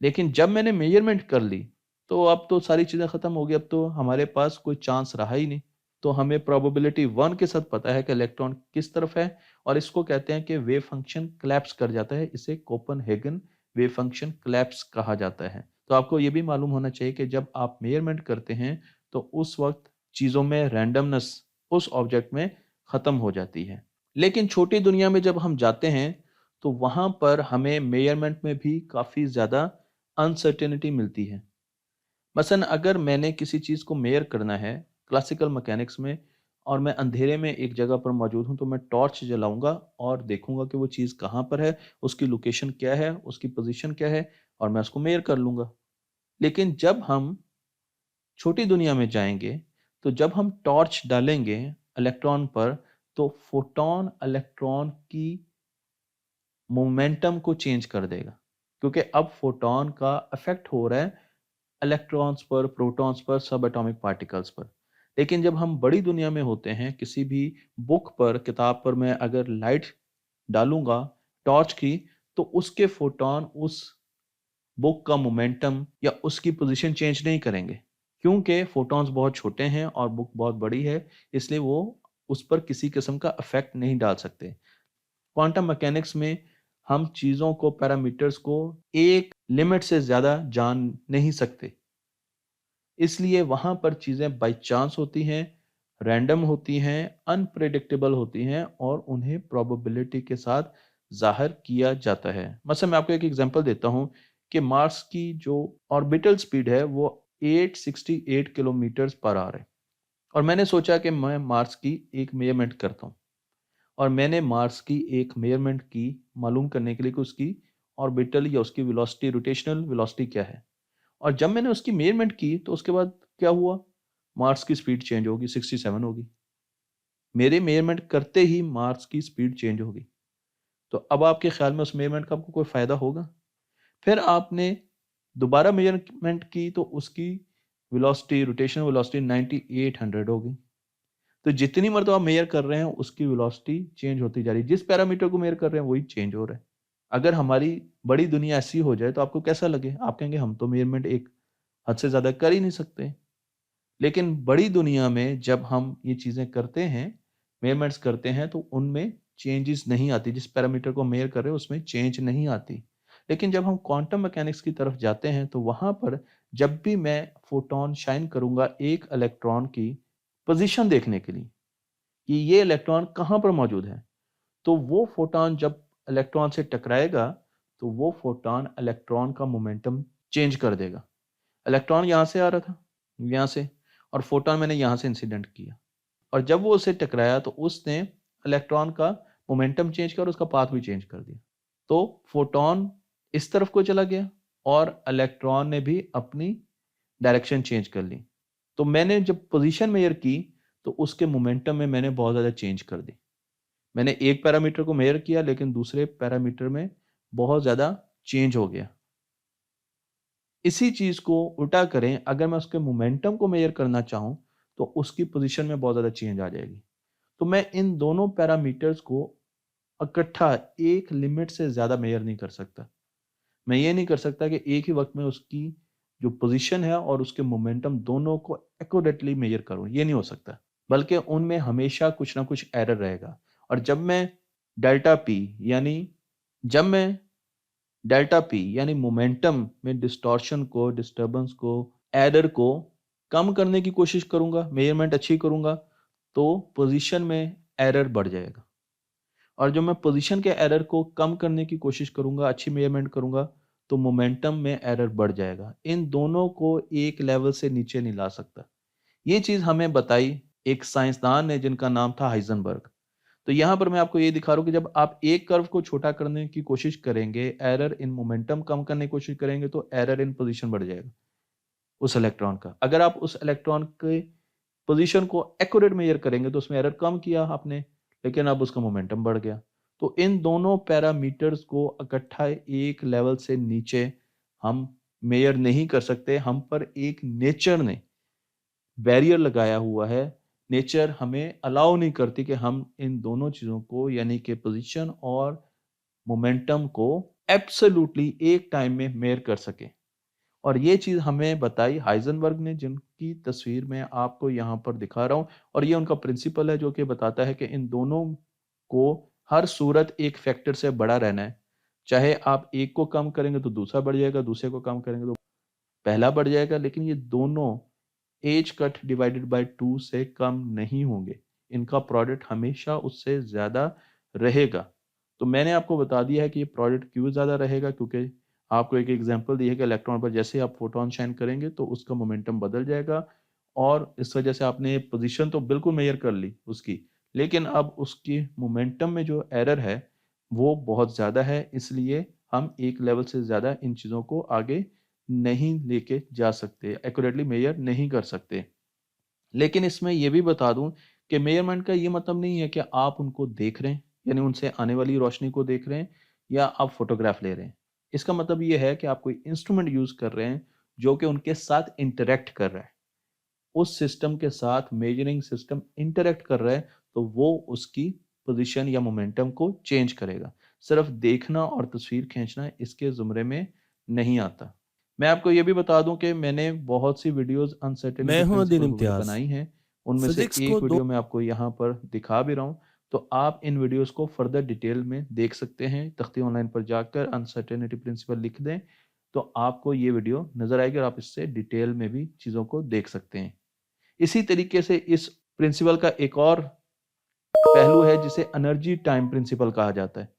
लेकिन जब मैंने मेजरमेंट कर ली तो अब तो सारी चीजें खत्म हो गई, अब तो हमारे पास कोई चांस रहा ही नहीं। तो हमें प्रोबेबिलिटी 1 के साथ पता है कि इलेक्ट्रॉन किस तरफ है, और इसको कहते हैं कि वेव फंक्शन कोलैप्स कर जाता है। इसे कोपेनहेगन वेव फंक्शन कोलैप्स कहा जाता है। तो आपको ये भी मालूम होना चाहिए कि जब आप मेजरमेंट करते हैं तो उस वक्त चीजों में रैंडमनेस उस ऑब्जेक्ट में खत्म हो जाती है। लेकिन छोटी दुनिया में जब हम जाते हैं तो वहां पर हमें मेजरमेंट में भी काफी ज्यादा अनसर्टेनिटी मिलती है। मसलन अगर मैंने किसी चीज को मेयर करना है क्लासिकल मैकेनिक्स में, और मैं अंधेरे में एक जगह पर मौजूद हूं, तो मैं टॉर्च जलाऊंगा और देखूंगा कि वो चीज कहाँ पर है, उसकी लोकेशन क्या है, उसकी पोजीशन क्या है, और मैं उसको मेयर कर लूंगा। लेकिन जब हम छोटी दुनिया में जाएंगे तो जब हम टॉर्च डालेंगे इलेक्ट्रॉन पर, तो फोटोन इलेक्ट्रॉन की मोमेंटम को चेंज कर देगा। क्योंकि अब फोटोन का इफेक्ट हो रहा है इलेक्ट्रॉन्स पर, प्रोटॉन्स पर, सब एटॉमिक पार्टिकल्स पर। लेकिन जब हम बड़ी दुनिया में होते हैं, किसी भी बुक पर, किताब पर मैं अगर लाइट डालूंगा टॉर्च की, तो उसके फोटोन उस बुक का मोमेंटम या उसकी पोजीशन चेंज नहीं करेंगे, क्योंकि फोटॉन्स बहुत छोटे हैं और बुक बहुत बड़ी है, इसलिए वो उस पर किसी किस्म का इफेक्ट नहीं डाल सकते। क्वांटम मैकेनिक्स में हम चीजों को, पैरामीटर्स को एक लिमिट से ज्यादा जान नहीं सकते, इसलिए वहां पर चीजें बाई चांस होती हैं, रैंडम होती हैं, अनप्रेडिक्टेबल होती हैं और उन्हें प्रोबेबिलिटी के साथ जाहिर किया जाता है। मतलब मैं आपको एक एग्जांपल देता हूं कि मार्स की जो ऑर्बिटल स्पीड है वो 868 किलोमीटर पर आवर है, और मैंने सोचा कि मैं मार्स की एक मेजरमेंट करता हूँ, और मैंने मार्स की एक मेजरमेंट की मालूम करने के लिए कि उसकी ऑर्बिटल या उसकी वेलोसिटी, रोटेशनल वेलोसिटी क्या है। और जब मैंने उसकी मेजरमेंट की तो उसके बाद क्या हुआ, मार्स की स्पीड चेंज होगी, 67 होगी। मेरे मेजरमेंट करते ही मार्स की स्पीड चेंज होगी। तो अब आपके ख्याल में उस मेजरमेंट का आपको कोई फायदा होगा? फिर आपने दोबारा मेजरमेंट की तो उसकी वेलोसिटी, रोटेशनल वेलोसिटी 9800 होगी। तो जितनी मरतबा आप मेजर कर रहे हैं उसकी वेलोसिटी चेंज होती जा रही है, जिस पैरामीटर को मेजर कर रहे हैं वही चेंज हो रहा है। अगर हमारी बड़ी दुनिया ऐसी हो जाए तो आपको कैसा लगे? आप कहेंगे हम तो मेजरमेंट एक हद से ज्यादा कर ही नहीं सकते। लेकिन बड़ी दुनिया में जब हम ये चीजें करते हैं, मेजरमेंट्स करते हैं, तो उनमें चेंजेस नहीं आती, जिस पैरामीटर को मेजर कर रहे हैं उसमें चेंज नहीं आती। लेकिन जब हम क्वांटम मैकेनिक्स की तरफ जाते हैं तो वहां पर जब भी मैं फोटोन शाइन करूंगा एक इलेक्ट्रॉन की पोजीशन देखने के लिए कि ये इलेक्ट्रॉन कहाँ पर मौजूद है, तो वो फोटोन जब इलेक्ट्रॉन से टकराएगा तो वो फोटोन इलेक्ट्रॉन का मोमेंटम चेंज कर देगा। इलेक्ट्रॉन यहाँ से आ रहा था, यहाँ से, और फोटोन मैंने यहाँ से इंसिडेंट किया, और जब वो उससे टकराया तो उसने इलेक्ट्रॉन का मोमेंटम चेंज किया और उसका पाथ भी चेंज कर दिया। तो फोटोन इस तरफ को चला गया और इलेक्ट्रॉन ने भी अपनी डायरेक्शन चेंज कर ली। तो मैंने जब पोजीशन मेजर की तो उसके मोमेंटम में मैंने बहुत ज़्यादा चेंज कर दी। मैंने एक पैरामीटर को मेजर किया लेकिन दूसरे पैरामीटर में बहुत ज़्यादा चेंज हो गया। इसी चीज को उल्टा करें, अगर मैं उसके मोमेंटम को मेजर करना चाहूं तो उसकी पोजीशन में बहुत ज्यादा चेंज आ जाएगी। तो मैं इन दोनों पैरामीटर्स को इकट्ठा एक लिमिट से ज्यादा मेजर नहीं कर सकता। मैं ये नहीं कर सकता कि एक ही वक्त में उसकी जो पोजीशन है और उसके मोमेंटम दोनों को एक्यूरेटली मेजर करूं, ये नहीं हो सकता, बल्कि उनमें हमेशा कुछ ना कुछ एरर रहेगा। और जब मैं डेल्टा पी यानी जब मैं डेल्टा पी यानी मोमेंटम में डिस्टॉर्शन को, डिस्टरबेंस को, एरर को कम करने की कोशिश करूंगा, मेजरमेंट अच्छी करूंगा, तो पोजीशन में एरर बढ़ जाएगा। और जब मैं पोजीशन के एरर को कम करने की कोशिश करूंगा, अच्छी मेजरमेंट करूंगा, तो मोमेंटम में एरर बढ़ जाएगा। इन दोनों को एक लेवल से नीचे नहीं ला सकता। ये चीज हमें बताई एक साइंसदान ने जिनका नाम था हाइजनबर्ग। तो यहाँ पर मैं आपको ये दिखा रहा हूँ कि जब आप एक कर्व को छोटा करने की कोशिश करेंगे, एरर इन मोमेंटम कम करने की कोशिश करेंगे, तो एरर इन पोजीशन बढ़ जाएगा उस इलेक्ट्रॉन का। अगर आप उस इलेक्ट्रॉन के पोजीशन को एक्यूरेट मेजर करेंगे तो उसमें एरर कम किया आपने, लेकिन अब उसका मोमेंटम बढ़ गया। तो इन दोनों पैरामीटर्स को इकट्ठा एक लेवल से नीचे हम मेजर नहीं कर सकते। हम पर एक नेचर ने बैरियर लगाया हुआ है। नेचर हमें अलाउ नहीं करती कि हम इन दोनों चीजों को यानी कि पोजीशन और मोमेंटम को एब्सोल्युटली एक टाइम में मेयर कर सके। और ये चीज हमें बताई हाइजनबर्ग ने, जिनकी तस्वीर मैं आपको यहाँ पर दिखा रहा हूँ। और ये उनका प्रिंसिपल है जो कि बताता है कि इन दोनों को हर सूरत एक फैक्टर से बड़ा रहना है। चाहे आप एक को कम करेंगे तो दूसरा बढ़ जाएगा, दूसरे को कम करेंगे तो पहला बढ़ जाएगा, लेकिन ये दोनों एज कट डिवाइडेड बाय 2 से कम नहीं होंगे। इनका प्रोडक्ट हमेशा उससे ज्यादा रहेगा। तो मैंने आपको बता दिया है कि ये प्रोडक्ट क्यों ज्यादा रहेगा, क्योंकि आपको एक एग्जांपल दी है कि इलेक्ट्रॉन पर जैसे आप फोटोन शाइन करेंगे तो उसका मोमेंटम बदल जाएगा, और इस वजह से आपने पोजीशन तो बिल्कुल मेजर कर ली उसकी, लेकिन अब उसकी मोमेंटम में जो एरर है वो बहुत ज्यादा है, इसलिए हम एक लेवल से ज्यादा इन चीजों को आगे नहीं लेके जा सकते, एक्यूरेटली मेजर नहीं कर सकते। लेकिन इसमें यह भी बता दूं कि मेजरमेंट का ये मतलब नहीं है कि आप उनको देख रहे हैं, यानी उनसे आने वाली रोशनी को देख रहे हैं, या आप फोटोग्राफ ले रहे हैं। इसका मतलब ये है कि आप कोई इंस्ट्रूमेंट यूज कर रहे हैं जो कि उनके साथ इंटरेक्ट कर रहा है, उस सिस्टम के साथ मेजरिंग सिस्टम इंटरेक्ट कर रहा है, तो वो उसकी पोजीशन या मोमेंटम को चेंज करेगा। सिर्फ देखना और तस्वीर खींचना इसके जुमरे में नहीं आता। मैं आपको ये भी बता दूं कि मैंने बहुत सी वीडियोस मैं अनसर्टेनिटी हूं अदील प्रिंसिपल पर इम्तियाज। बनाई हैं। उनमें से फिजिक्स को एक दो वीडियो मैं आपको यहाँ पर दिखा भी रहा हूँ, तो आप इन वीडियोस को फर्दर डिटेल में देख सकते हैं। तख्ती ऑनलाइन पर जाकर अनसर्टेनिटी प्रिंसिपल लिख दें तो आपको ये वीडियो नजर आएगी और आप इससे डिटेल में भी चीज़ों को देख सकते हैं। इसी तरीके से इस प्रिंसिपल का एक और पहलू है जिसे एनर्जी टाइम प्रिंसिपल कहा जाता है।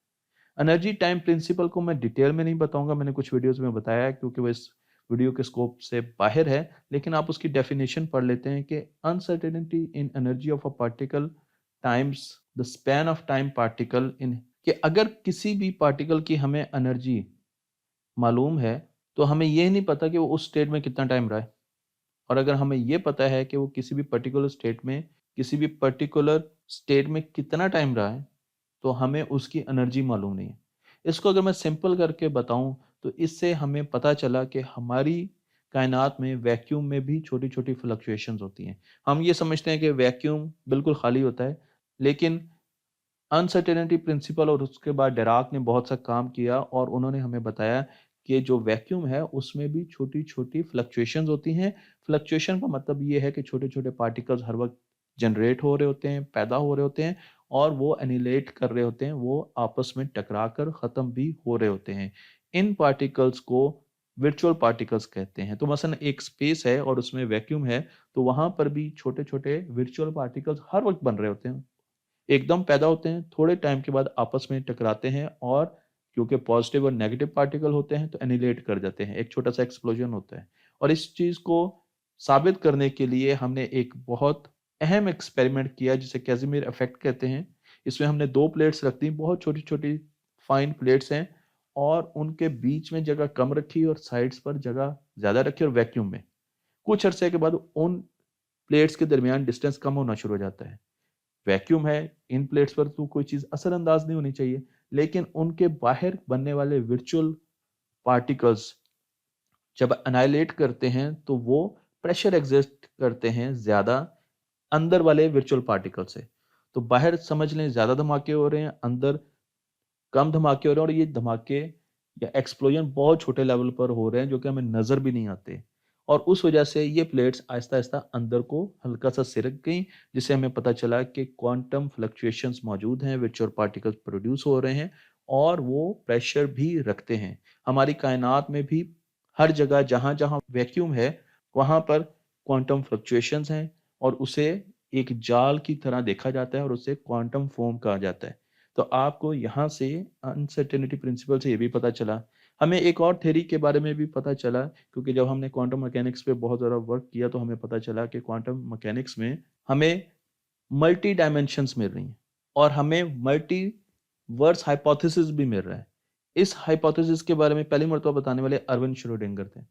एनर्जी टाइम प्रिंसिपल को मैं डिटेल में नहीं बताऊंगा, मैंने कुछ वीडियोस में बताया है क्योंकि वो इस वीडियो के स्कोप से बाहर है, लेकिन आप उसकी डेफिनेशन पढ़ लेते हैं कि uncertainty in energy of a particle times the span of time particle in, कि अगर किसी भी पार्टिकल की हमें एनर्जी मालूम है तो हमें यह नहीं पता कि वो उस स्टेट में कितना टाइम रहा है। और अगर हमें ये पता है कि वो किसी भी पर्टिकुलर स्टेट में किसी भी पर्टिकुलर स्टेट में कितना टाइम रहा है, तो हमें उसकी एनर्जी मालूम नहीं है। इसको अगर मैं सिंपल करके बताऊं तो इससे हमें पता चला कि हमारी कायनात में वैक्यूम में भी छोटी छोटी फ्लक्चुएशंस होती हैं। हम ये समझते हैं कि वैक्यूम बिल्कुल खाली होता है, लेकिन अनसर्टेनिटी प्रिंसिपल और उसके बाद डेराक ने बहुत सा काम किया और उन्होंने हमें बताया कि जो वैक्यूम है उसमें भी छोटी छोटी फ्लक्चुएशंस होती हैं। फ्लक्चुएशन का मतलब ये है कि छोटे छोटे पार्टिकल्स हर वक्त जनरेट हो रहे होते हैं, पैदा हो रहे होते हैं और वो एनिलेट कर रहे होते हैं, वो आपस में टकरा कर ख़त्म भी हो रहे होते हैं। इन पार्टिकल्स को वर्चुअल पार्टिकल्स कहते हैं। तो मसलन एक स्पेस है और उसमें वैक्यूम है, तो वहां पर भी छोटे छोटे वर्चुअल पार्टिकल्स हर वक्त बन रहे होते हैं, एकदम पैदा होते हैं, थोड़े टाइम के बाद आपस में टकराते हैं और क्योंकि पॉजिटिव और नेगेटिव पार्टिकल होते हैं तो एनिलेट कर जाते हैं, एक छोटा सा एक्सप्लोजन होता है। और इस चीज को साबित करने के लिए हमने एक बहुत अहम एक्सपेरिमेंट किया जिसे कैजिमिर इफेक्ट कहते हैं। इसमें हमने दो प्लेट्स रख दी, बहुत छोटी छोटी फाइन प्लेट्स हैं, और उनके बीच में जगह कम रखी और साइड्स पर जगह ज्यादा रखी, और वैक्यूम में कुछ अरसे के बाद उन प्लेट्स के दरमियान डिस्टेंस कम होना शुरू हो जाता है। वैक्यूम है, इन प्लेट्स पर तो कोई चीज असरअंदाज नहीं होनी चाहिए, लेकिन उनके बाहर बनने वाले वर्चुअल पार्टिकल्स जब अनाइलेट करते हैं तो वो प्रेशर एग्जिस्ट करते हैं ज्यादा अंदर वाले वर्चुअल पार्टिकल से। तो बाहर समझ लें ज्यादा धमाके हो रहे हैं, अंदर कम धमाके हो रहे हैं, और ये धमाके या एक्सप्लोजन बहुत छोटे लेवल पर हो रहे हैं जो कि हमें नजर भी नहीं आते। और उस वजह से ये प्लेट्स आहिस्ता आहिस्ता अंदर को हल्का सा सिरक गई, जिससे हमें पता चला कि क्वांटम फ्लक्चुएशंस मौजूद हैं, वर्चुअल पार्टिकल्स प्रोड्यूस हो रहे हैं और वो प्रेशर भी रखते हैं। हमारी कायनात में भी हर जगह जहां जहां वैक्यूम है वहां पर क्वांटम फ्लक्चुएशंस हैं, और उसे एक जाल की तरह देखा जाता है और उसे क्वांटम फोम कहा जाता है। तो आपको यहाँ से अनसर्टेनिटी प्रिंसिपल से ये भी पता चला। हमें एक और थ्योरी के बारे में भी पता चला, क्योंकि जब हमने क्वांटम मैकेनिक्स पे बहुत ज़्यादा वर्क किया तो हमें पता चला कि क्वांटम मैकेनिक्स में हमें मल्टी डायमेंशंस मिल रही हैं और हमें मल्टी वर्स हाइपोथेसिस भी मिल रहा है। इस हाइपोथेसिस के बारे में पहली मरतबा बताने वाले अरविंद श्रोडिंगर थे।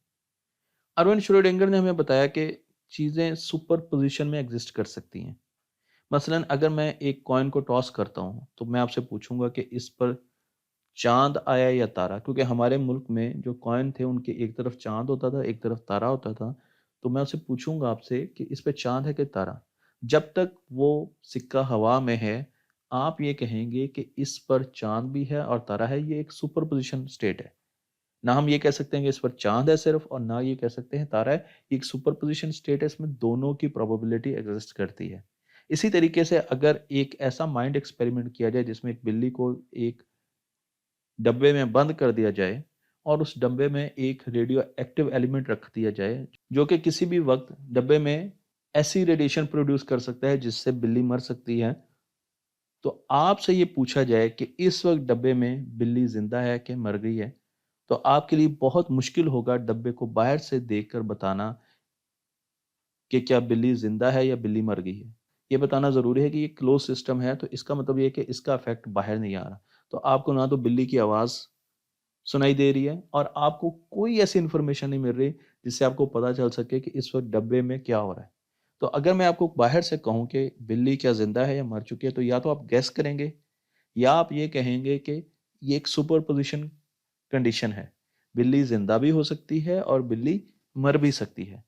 अरविंद श्रोडिंगर ने हमें बताया कि चीज़ें सुपर पोजिशन में एग्जिस्ट कर सकती हैं। मसलन अगर मैं एक कॉइन को टॉस करता हूँ तो मैं आपसे पूछूंगा कि इस पर चांद आया या तारा, क्योंकि हमारे मुल्क में जो कॉइन थे उनके एक तरफ चांद होता था, एक तरफ तारा होता था। तो मैं आपसे पूछूंगा आपसे कि इस पे चांद है कि तारा। जब तक वो सिक्का हवा में है आप ये कहेंगे कि इस पर चांद भी है और तारा है, ये एक सुपर पोजिशन स्टेट है। ना हम ये कह सकते हैं कि इस पर चांद है सिर्फ, और ना ये कह सकते हैं तारा है। ये एक सुपर पोजिशन स्टेट है, इसमें दोनों की प्रोबेबिलिटी एग्जिस्ट करती है। इसी तरीके से अगर एक ऐसा माइंड एक्सपेरिमेंट किया जाए जिसमें एक बिल्ली को एक डब्बे में बंद कर दिया जाए और उस डब्बे में एक रेडियो एक्टिव एलिमेंट रख दिया जाए जो कि किसी भी वक्त डब्बे में ऐसी रेडिएशन प्रोड्यूस कर सकता है जिससे बिल्ली मर सकती है, तो आपसे ये पूछा जाए कि इस वक्त डब्बे में बिल्ली जिंदा है कि मर गई है, तो आपके लिए बहुत मुश्किल होगा डब्बे को बाहर से देखकर बताना कि क्या बिल्ली जिंदा है या बिल्ली मर गई है। ये बताना ज़रूरी है कि ये क्लोज सिस्टम है, तो इसका मतलब ये है कि इसका इफेक्ट बाहर नहीं आ रहा। तो आपको ना तो बिल्ली की आवाज़ सुनाई दे रही है और आपको कोई ऐसी इंफॉर्मेशन नहीं मिल रही जिससे आपको पता चल सके कि इस वक्त डब्बे में क्या हो रहा है। तो अगर मैं आपको बाहर से कहूँ कि बिल्ली क्या जिंदा है या मर चुकी है, तो या तो आप गैस करेंगे या आप ये कहेंगे कि ये एक सुपर पोजिशन कंडीशन है। बिल्ली जिंदा भी हो सकती है और बिल्ली मर भी सकती है।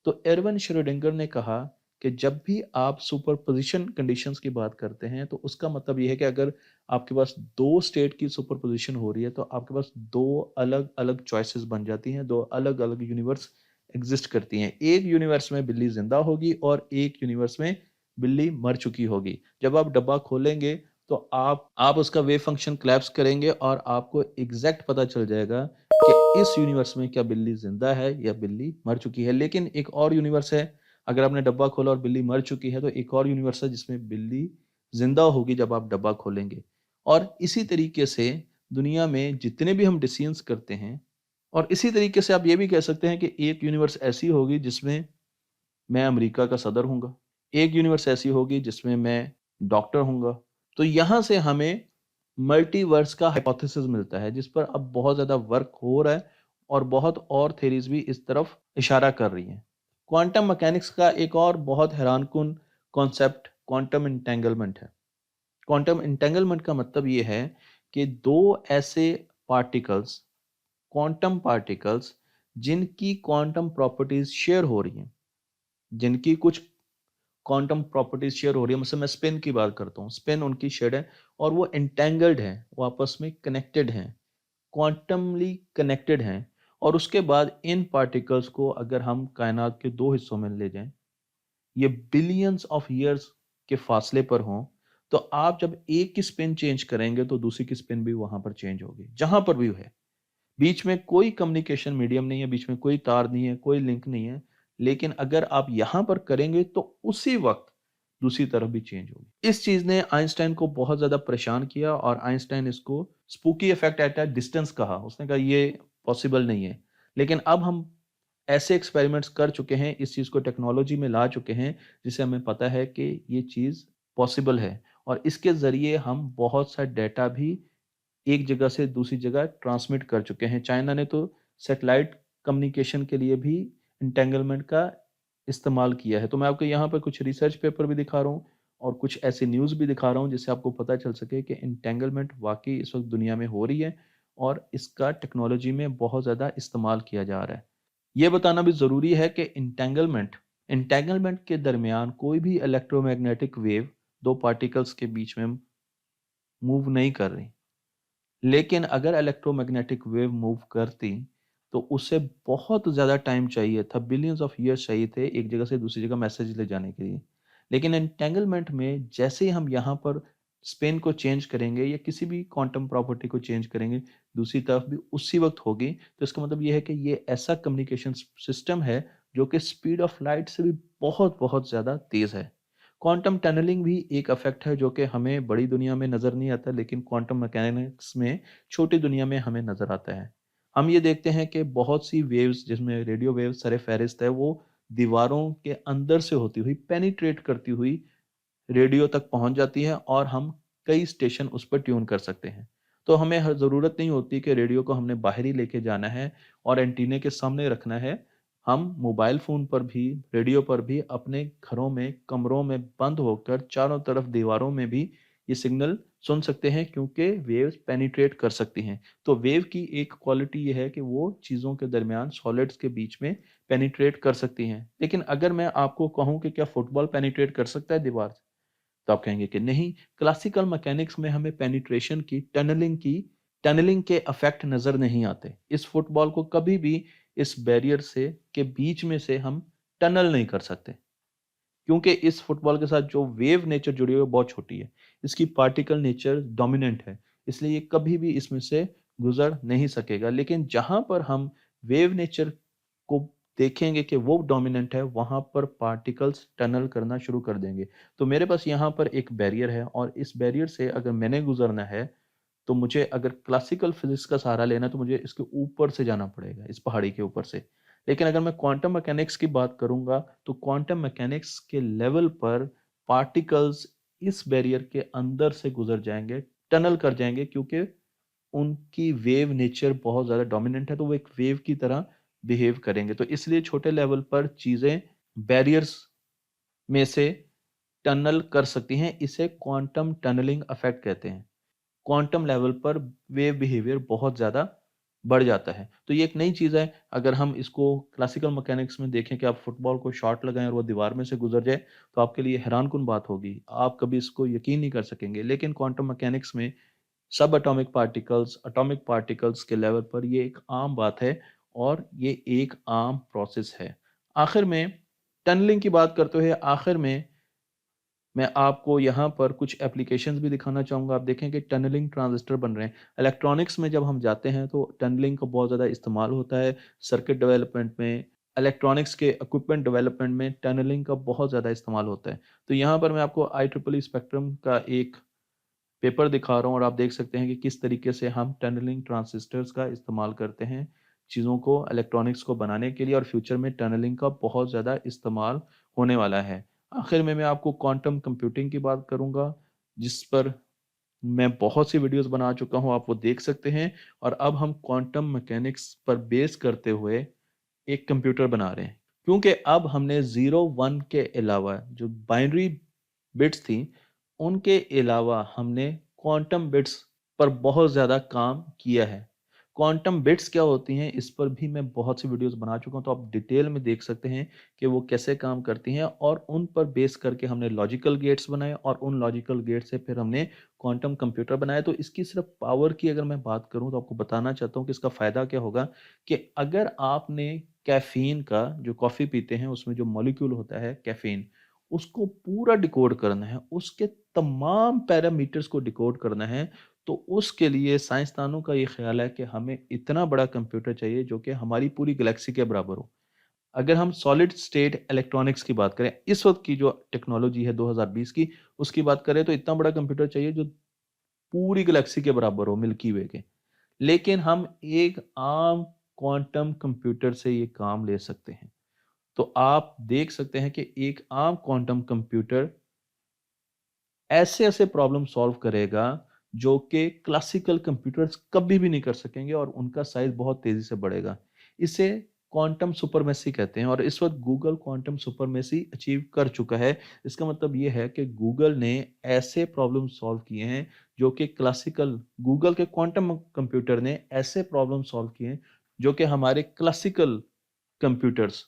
तो एरवन श्रोडिंगर ने कहा कि जब भी आप सुपरपोजिशन कंडीशंस की बात करते हैं तो उसका मतलब यह है कि अगर आपके पास दो स्टेट की सुपरपोजिशन हो रही है तो आपके पास दो अलग अलग चॉइसेस बन जाती हैं, दो अलग अलग यूनिवर्स एग्जिस्ट करती हैं। एक यूनिवर्स में बिल्ली जिंदा होगी और एक यूनिवर्स में बिल्ली मर चुकी होगी। जब आप डब्बा खोलेंगे तो आप उसका वेव फंक्शन क्लैप्स करेंगे और आपको एग्जैक्ट पता चल जाएगा कि इस यूनिवर्स में क्या बिल्ली जिंदा है या बिल्ली मर चुकी है। लेकिन एक और यूनिवर्स है, अगर आपने डब्बा खोला और बिल्ली मर चुकी है तो एक और यूनिवर्स है जिसमें बिल्ली जिंदा होगी जब आप डब्बा खोलेंगे। और इसी तरीके से दुनिया में जितने भी हम डिसीजंस करते हैं, और इसी तरीके से आप ये भी कह सकते हैं कि एक यूनिवर्स ऐसी होगी जिसमें मैं अमेरिका का सदर हूंगा, एक यूनिवर्स ऐसी होगी जिसमें मैं डॉक्टर हूंगा। तो यहां से हमें मल्टीवर्स का हाइपोथेसिस मिलता है जिस पर अब बहुत ज्यादा वर्क हो रहा है और बहुत और थेरीज भी इस तरफ इशारा कर रही हैं। क्वांटम मैकेनिक्स का एक और बहुत हैरानकुन कॉन्सेप्ट क्वांटम इंटेंगलमेंट है। क्वांटम इंटेंगलमेंट का मतलब ये है कि दो ऐसे पार्टिकल्स, क्वांटम पार्टिकल्स, जिनकी क्वांटम प्रॉपर्टीज शेयर हो रही हैं, जिनकी कुछ क्वांटम प्रॉपर्टीज शेयर हो रही है। मतलब मैं स्पिन की बात करता हूँ, स्पिन उनकी शेयर है और वो एंटेंगल्ड है, वो आपस में कनेक्टेड हैं, क्वांटमली कनेक्टेड हैं। और उसके बाद इन पार्टिकल्स को अगर हम कायनात के दो हिस्सों में ले जाएं, ये बिलियंस ऑफ ईयर्स के फासले पर हों, तो आप जब एक की स्पिन चेंज करेंगे तो दूसरी की स्पिन भी वहां पर चेंज होगी, जहां पर भी है। बीच में कोई कम्युनिकेशन मीडियम नहीं है, बीच में कोई तार नहीं है, कोई लिंक नहीं है। लेकिन अगर आप यहां पर करेंगे तो उसी वक्त दूसरी तरफ भी चेंज होगी। इस चीज ने आइंस्टाइन को बहुत ज्यादा परेशान किया और आइंस्टाइन इसको spooky effect at a distance कहा। उसने कहा ये पॉसिबल नहीं है। लेकिन अब हम ऐसे एक्सपेरिमेंट्स कर चुके हैं, इस चीज को टेक्नोलॉजी में ला चुके हैं जिससे हमें पता है कि ये चीज पॉसिबल है। और इसके जरिए हम बहुत सा डेटा भी एक जगह से दूसरी जगह ट्रांसमिट कर चुके हैं। चाइना ने तो सैटेलाइट कम्युनिकेशन के लिए भी इंटेंगलमेंट का इस्तेमाल किया है। तो मैं आपको यहाँ पर कुछ रिसर्च पेपर भी दिखा रहा हूँ और कुछ ऐसी न्यूज़ भी दिखा रहा हूँ जिससे आपको पता चल सके कि इंटेंगलमेंट वाकई इस वक्त दुनिया में हो रही है और इसका टेक्नोलॉजी में बहुत ज़्यादा इस्तेमाल किया जा रहा है। ये बताना भी ज़रूरी है कि इंटेंगलमेंट के दरमियान कोई भी इलेक्ट्रोमैग्नेटिक वेव दो पार्टिकल्स के बीच में मूव नहीं कर रही। लेकिन अगर इलेक्ट्रोमैग्नेटिक वेव मूव करती तो उसे बहुत ज़्यादा टाइम चाहिए था, बिलियंस ऑफ ईयर्स चाहिए थे एक जगह से दूसरी जगह मैसेज ले जाने के लिए। लेकिन एंटेंगलमेंट में जैसे ही हम यहाँ पर स्पिन को चेंज करेंगे या किसी भी क्वांटम प्रॉपर्टी को चेंज करेंगे, दूसरी तरफ भी उसी वक्त होगी। तो इसका मतलब ये है कि ये ऐसा कम्युनिकेशन सिस्टम है जो कि स्पीड ऑफ लाइट से भी बहुत बहुत ज़्यादा तेज़ है। क्वांटम टनलिंग भी एक इफेक्ट है जो कि हमें बड़ी दुनिया में नजर नहीं आता, लेकिन क्वांटम मैकेनिक्स में छोटी दुनिया में हमें नजर आता है। हम ये देखते हैं कि बहुत सी वेव्स, जिसमें रेडियो वेव सरे फहरिस्त है, वो दीवारों के अंदर से होती हुई पेनिट्रेट करती हुई रेडियो तक पहुंच जाती है और हम कई स्टेशन उस पर ट्यून कर सकते हैं। तो हमें हर ज़रूरत नहीं होती कि रेडियो को हमने बाहर ही लेके जाना है और एंटीने के सामने रखना है। हम मोबाइल फ़ोन पर भी, रेडियो पर भी, अपने घरों में, कमरों में बंद होकर चारों तरफ दीवारों में भी ये सिग्नल सुन सकते हैं क्योंकि वेव्स पेनिट्रेट कर सकती हैं। तो वेव की एक क्वालिटी ये है कि वो चीज़ों के दरमियान, सॉलिड्स के बीच में पेनिट्रेट कर सकती हैं। लेकिन अगर मैं आपको कहूँ कि क्या फुटबॉल पेनिट्रेट कर सकता है दीवार, तो आप कहेंगे कि नहीं। क्लासिकल मैकेनिक्स में हमें पेनिट्रेशन की, टनलिंग के इफेक्ट नजर नहीं आते। इस फुटबॉल को कभी भी इस बैरियर से के बीच में से हम टनल नहीं कर सकते क्योंकि इस फुटबॉल के साथ जो वेव नेचर जुड़ी हुई है बहुत छोटी है, इसकी पार्टिकल नेचर डोमिनेंट है, इसलिए ये कभी भी इसमें से गुजर नहीं सकेगा। लेकिन जहां पर हम वेव नेचर को देखेंगे कि वो डोमिनेंट है, वहां पर पार्टिकल्स टनल करना शुरू कर देंगे। तो मेरे पास यहाँ पर एक बैरियर है और इस बैरियर से अगर मैंने गुजरना है तो मुझे, अगर क्लासिकल फिजिक्स का सहारा लेना है, तो मुझे इसके ऊपर से जाना पड़ेगा, इस पहाड़ी के ऊपर से। लेकिन अगर मैं क्वांटम मैकेनिक्स की बात करूंगा तो क्वांटम मैकेनिक्स के लेवल पर पार्टिकल्स इस बैरियर के अंदर से गुजर जाएंगे, टनल कर जाएंगे, क्योंकि उनकी वेव नेचर बहुत ज़्यादा डोमिनेंट है, तो वो एक वेव की तरह बिहेव करेंगे। तो इसलिए छोटे लेवल पर चीज़ें बैरियर्स में से टनल कर सकती हैं। इसे क्वांटम टनलिंग इफेक्ट कहते हैं। क्वांटम लेवल पर वेव बिहेवियर बहुत ज़्यादा बढ़ जाता है। तो ये एक नई चीज़ है। अगर हम इसको क्लासिकल मैकेनिक्स में देखें कि आप फुटबॉल को शॉट लगाएँ और वो दीवार में से गुज़र जाए, तो आपके लिए हैरानकुन बात होगी। आप कभी इसको यकीन नहीं कर सकेंगे। लेकिन क्वांटम मैकेनिक्स में सब एटॉमिक पार्टिकल्स के लेवल पर ये एक आम बात है और ये एक आम प्रोसेस है। आखिर में टनलिंग की बात करते हुए आखिर में मैं आपको यहाँ पर कुछ एप्लीकेशंस भी दिखाना चाहूँगा। आप देखें कि टनलिंग ट्रांजिस्टर बन रहे हैं। इलेक्ट्रॉनिक्स में जब हम जाते हैं तो टनलिंग का बहुत ज़्यादा इस्तेमाल होता है। सर्किट डेवलपमेंट में, इलेक्ट्रॉनिक्स के इक्विपमेंट डेवलपमेंट में टनलिंग का बहुत ज़्यादा इस्तेमाल होता है। तो यहाँ पर मैं आपको IEEE स्पेक्ट्रम का एक पेपर दिखा रहा हूँ और आप देख सकते हैं कि किस तरीके से हम टनलिंग ट्रांजिस्टर्स का इस्तेमाल करते हैं चीज़ों को, इलेक्ट्रॉनिक्स को बनाने के लिए, और फ्यूचर में टनलिंग का बहुत ज़्यादा इस्तेमाल होने वाला है। आखिर में मैं आपको क्वांटम कंप्यूटिंग की बात करूंगा, जिस पर मैं बहुत सी वीडियोस बना चुका हूं, आप वो देख सकते हैं। और अब हम क्वांटम मैकेनिक्स पर बेस करते हुए एक कंप्यूटर बना रहे हैं, क्योंकि अब हमने 0 1 के अलावा जो बाइनरी बिट्स थी, उनके अलावा हमने क्वांटम बिट्स पर बहुत ज़्यादा काम किया है। क्वांटम बिट्स क्या होती हैं, इस पर भी मैं बहुत सी वीडियोस बना चुका हूं, तो आप डिटेल में देख सकते हैं कि वो कैसे काम करती हैं। और उन पर बेस करके हमने लॉजिकल गेट्स बनाए और उन लॉजिकल गेट से फिर हमने क्वांटम कंप्यूटर बनाया। तो इसकी सिर्फ पावर की अगर मैं बात करूं तो आपको बताना चाहता हूं कि इसका फ़ायदा क्या होगा, कि अगर आपने कैफ़ीन का, जो कॉफ़ी पीते हैं उसमें जो मॉलिक्यूल होता है कैफ़ीन, उसको पूरा डिकोड करना है, उसके तमाम पैरामीटर्स को डिकोड करना है, तो उसके लिए साइंसदानों का ये ख्याल है कि हमें इतना बड़ा कंप्यूटर चाहिए जो कि हमारी पूरी गैलेक्सी के बराबर हो। अगर हम सॉलिड स्टेट इलेक्ट्रॉनिक्स की बात करें, इस वक्त की जो टेक्नोलॉजी है 2020 की, उसकी बात करें तो इतना बड़ा कंप्यूटर चाहिए जो पूरी गैलेक्सी के बराबर हो, मिल्की वे के। लेकिन हम एक आम क्वांटम कंप्यूटर से ये काम ले सकते हैं। तो आप देख सकते हैं कि एक आम क्वांटम कंप्यूटर ऐसे ऐसे प्रॉब्लम सॉल्व करेगा जो कि क्लासिकल कंप्यूटर्स कभी भी नहीं कर सकेंगे, और उनका साइज बहुत तेजी से बढ़ेगा। इसे क्वांटम सुपरमेसी कहते हैं और इस वक्त गूगल क्वांटम सुपरमेसी अचीव कर चुका है। इसका मतलब ये है कि गूगल ने ऐसे प्रॉब्लम सॉल्व किए हैं जो कि क्लासिकल, गूगल के क्वांटम कंप्यूटर ने ऐसे प्रॉब्लम सॉल्व किए हैं जो कि हमारे क्लासिकल कंप्यूटर्स,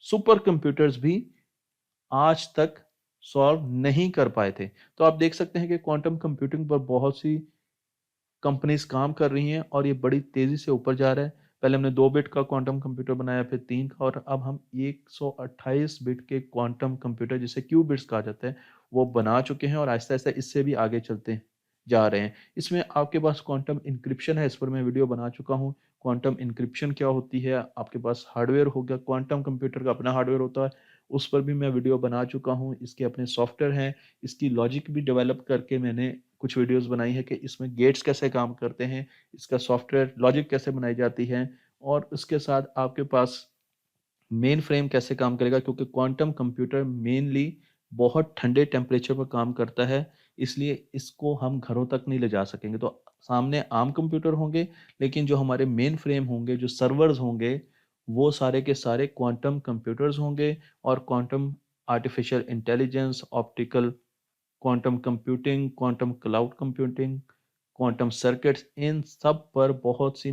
सुपर कंप्यूटर्स भी आज तक सॉल्व नहीं कर पाए थे। तो आप देख सकते हैं कि क्वांटम कंप्यूटिंग पर बहुत सी कंपनीज काम कर रही हैं और ये बड़ी तेजी से ऊपर जा रहा है। पहले हमने 2 बिट का क्वांटम कंप्यूटर बनाया, फिर 3 का, और अब हम 128 बिट के क्वांटम कंप्यूटर, जिसे क्यूबिट्स कहा जाता है, वो बना चुके हैं और आहिस्ता आहिस्ता इससे भी आगे चलते जा रहे हैं। इसमें आपके पास क्वांटम इंक्रिप्शन है, इस पर मैं वीडियो बना चुका हूँ। क्वांटम इंक्रिप्शन क्या होती है, आपके पास हार्डवेयर हो गया, क्वांटम कंप्यूटर का अपना हार्डवेयर होता है, उस पर भी मैं वीडियो बना चुका हूँ। इसके अपने सॉफ्टवेयर हैं, इसकी लॉजिक भी डेवलप करके मैंने कुछ वीडियोस बनाई है कि इसमें गेट्स कैसे काम करते हैं, इसका सॉफ्टवेयर लॉजिक कैसे बनाई जाती है, और उसके साथ आपके पास मेन फ्रेम कैसे काम करेगा, क्योंकि क्वांटम कंप्यूटर मेनली बहुत ठंडे टेम्परेचर पर काम करता है, इसलिए इसको हम घरों तक नहीं ले जा सकेंगे। तो सामने आम कंप्यूटर होंगे, लेकिन जो हमारे मेन फ्रेम होंगे, जो सर्वर्स होंगे, वो सारे के सारे क्वांटम कंप्यूटर्स होंगे। और quantum artificial intelligence, optical quantum computing, quantum cloud computing, quantum circuits, इन सब पर बहुत सी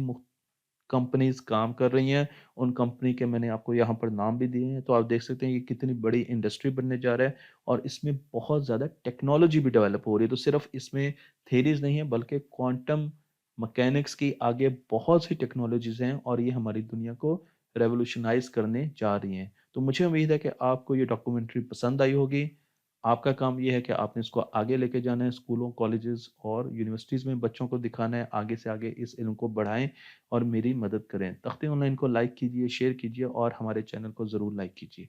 कंपनीज काम कर रही हैं। उन कंपनी के मैंने आपको यहाँ पर नाम भी दिए हैं, तो आप देख सकते हैं ये कितनी बड़ी इंडस्ट्री बनने जा रहा है और इसमें बहुत ज़्यादा टेक्नोलॉजी भी डेवलप हो रही है। तो सिर्फ इसमें थेरीज नहीं है, बल्कि क्वांटम मैकेनिक्स की आगे बहुत सी टेक्नोलॉजीज हैं और ये हमारी दुनिया को रेवोल्यूशनाइज करने जा रही हैं। तो मुझे उम्मीद है कि आपको ये डॉक्यूमेंट्री पसंद आई होगी। आपका काम ये है कि आपने इसको आगे लेके जाना है, स्कूलों, कॉलेजेस और यूनिवर्सिटीज़ में बच्चों को दिखाना है, आगे से आगे इस इल्म को बढ़ाएं और मेरी मदद करें। तख्ते ऑनलाइन को लाइक कीजिए, शेयर कीजिए और हमारे चैनल को ज़रूर लाइक कीजिए।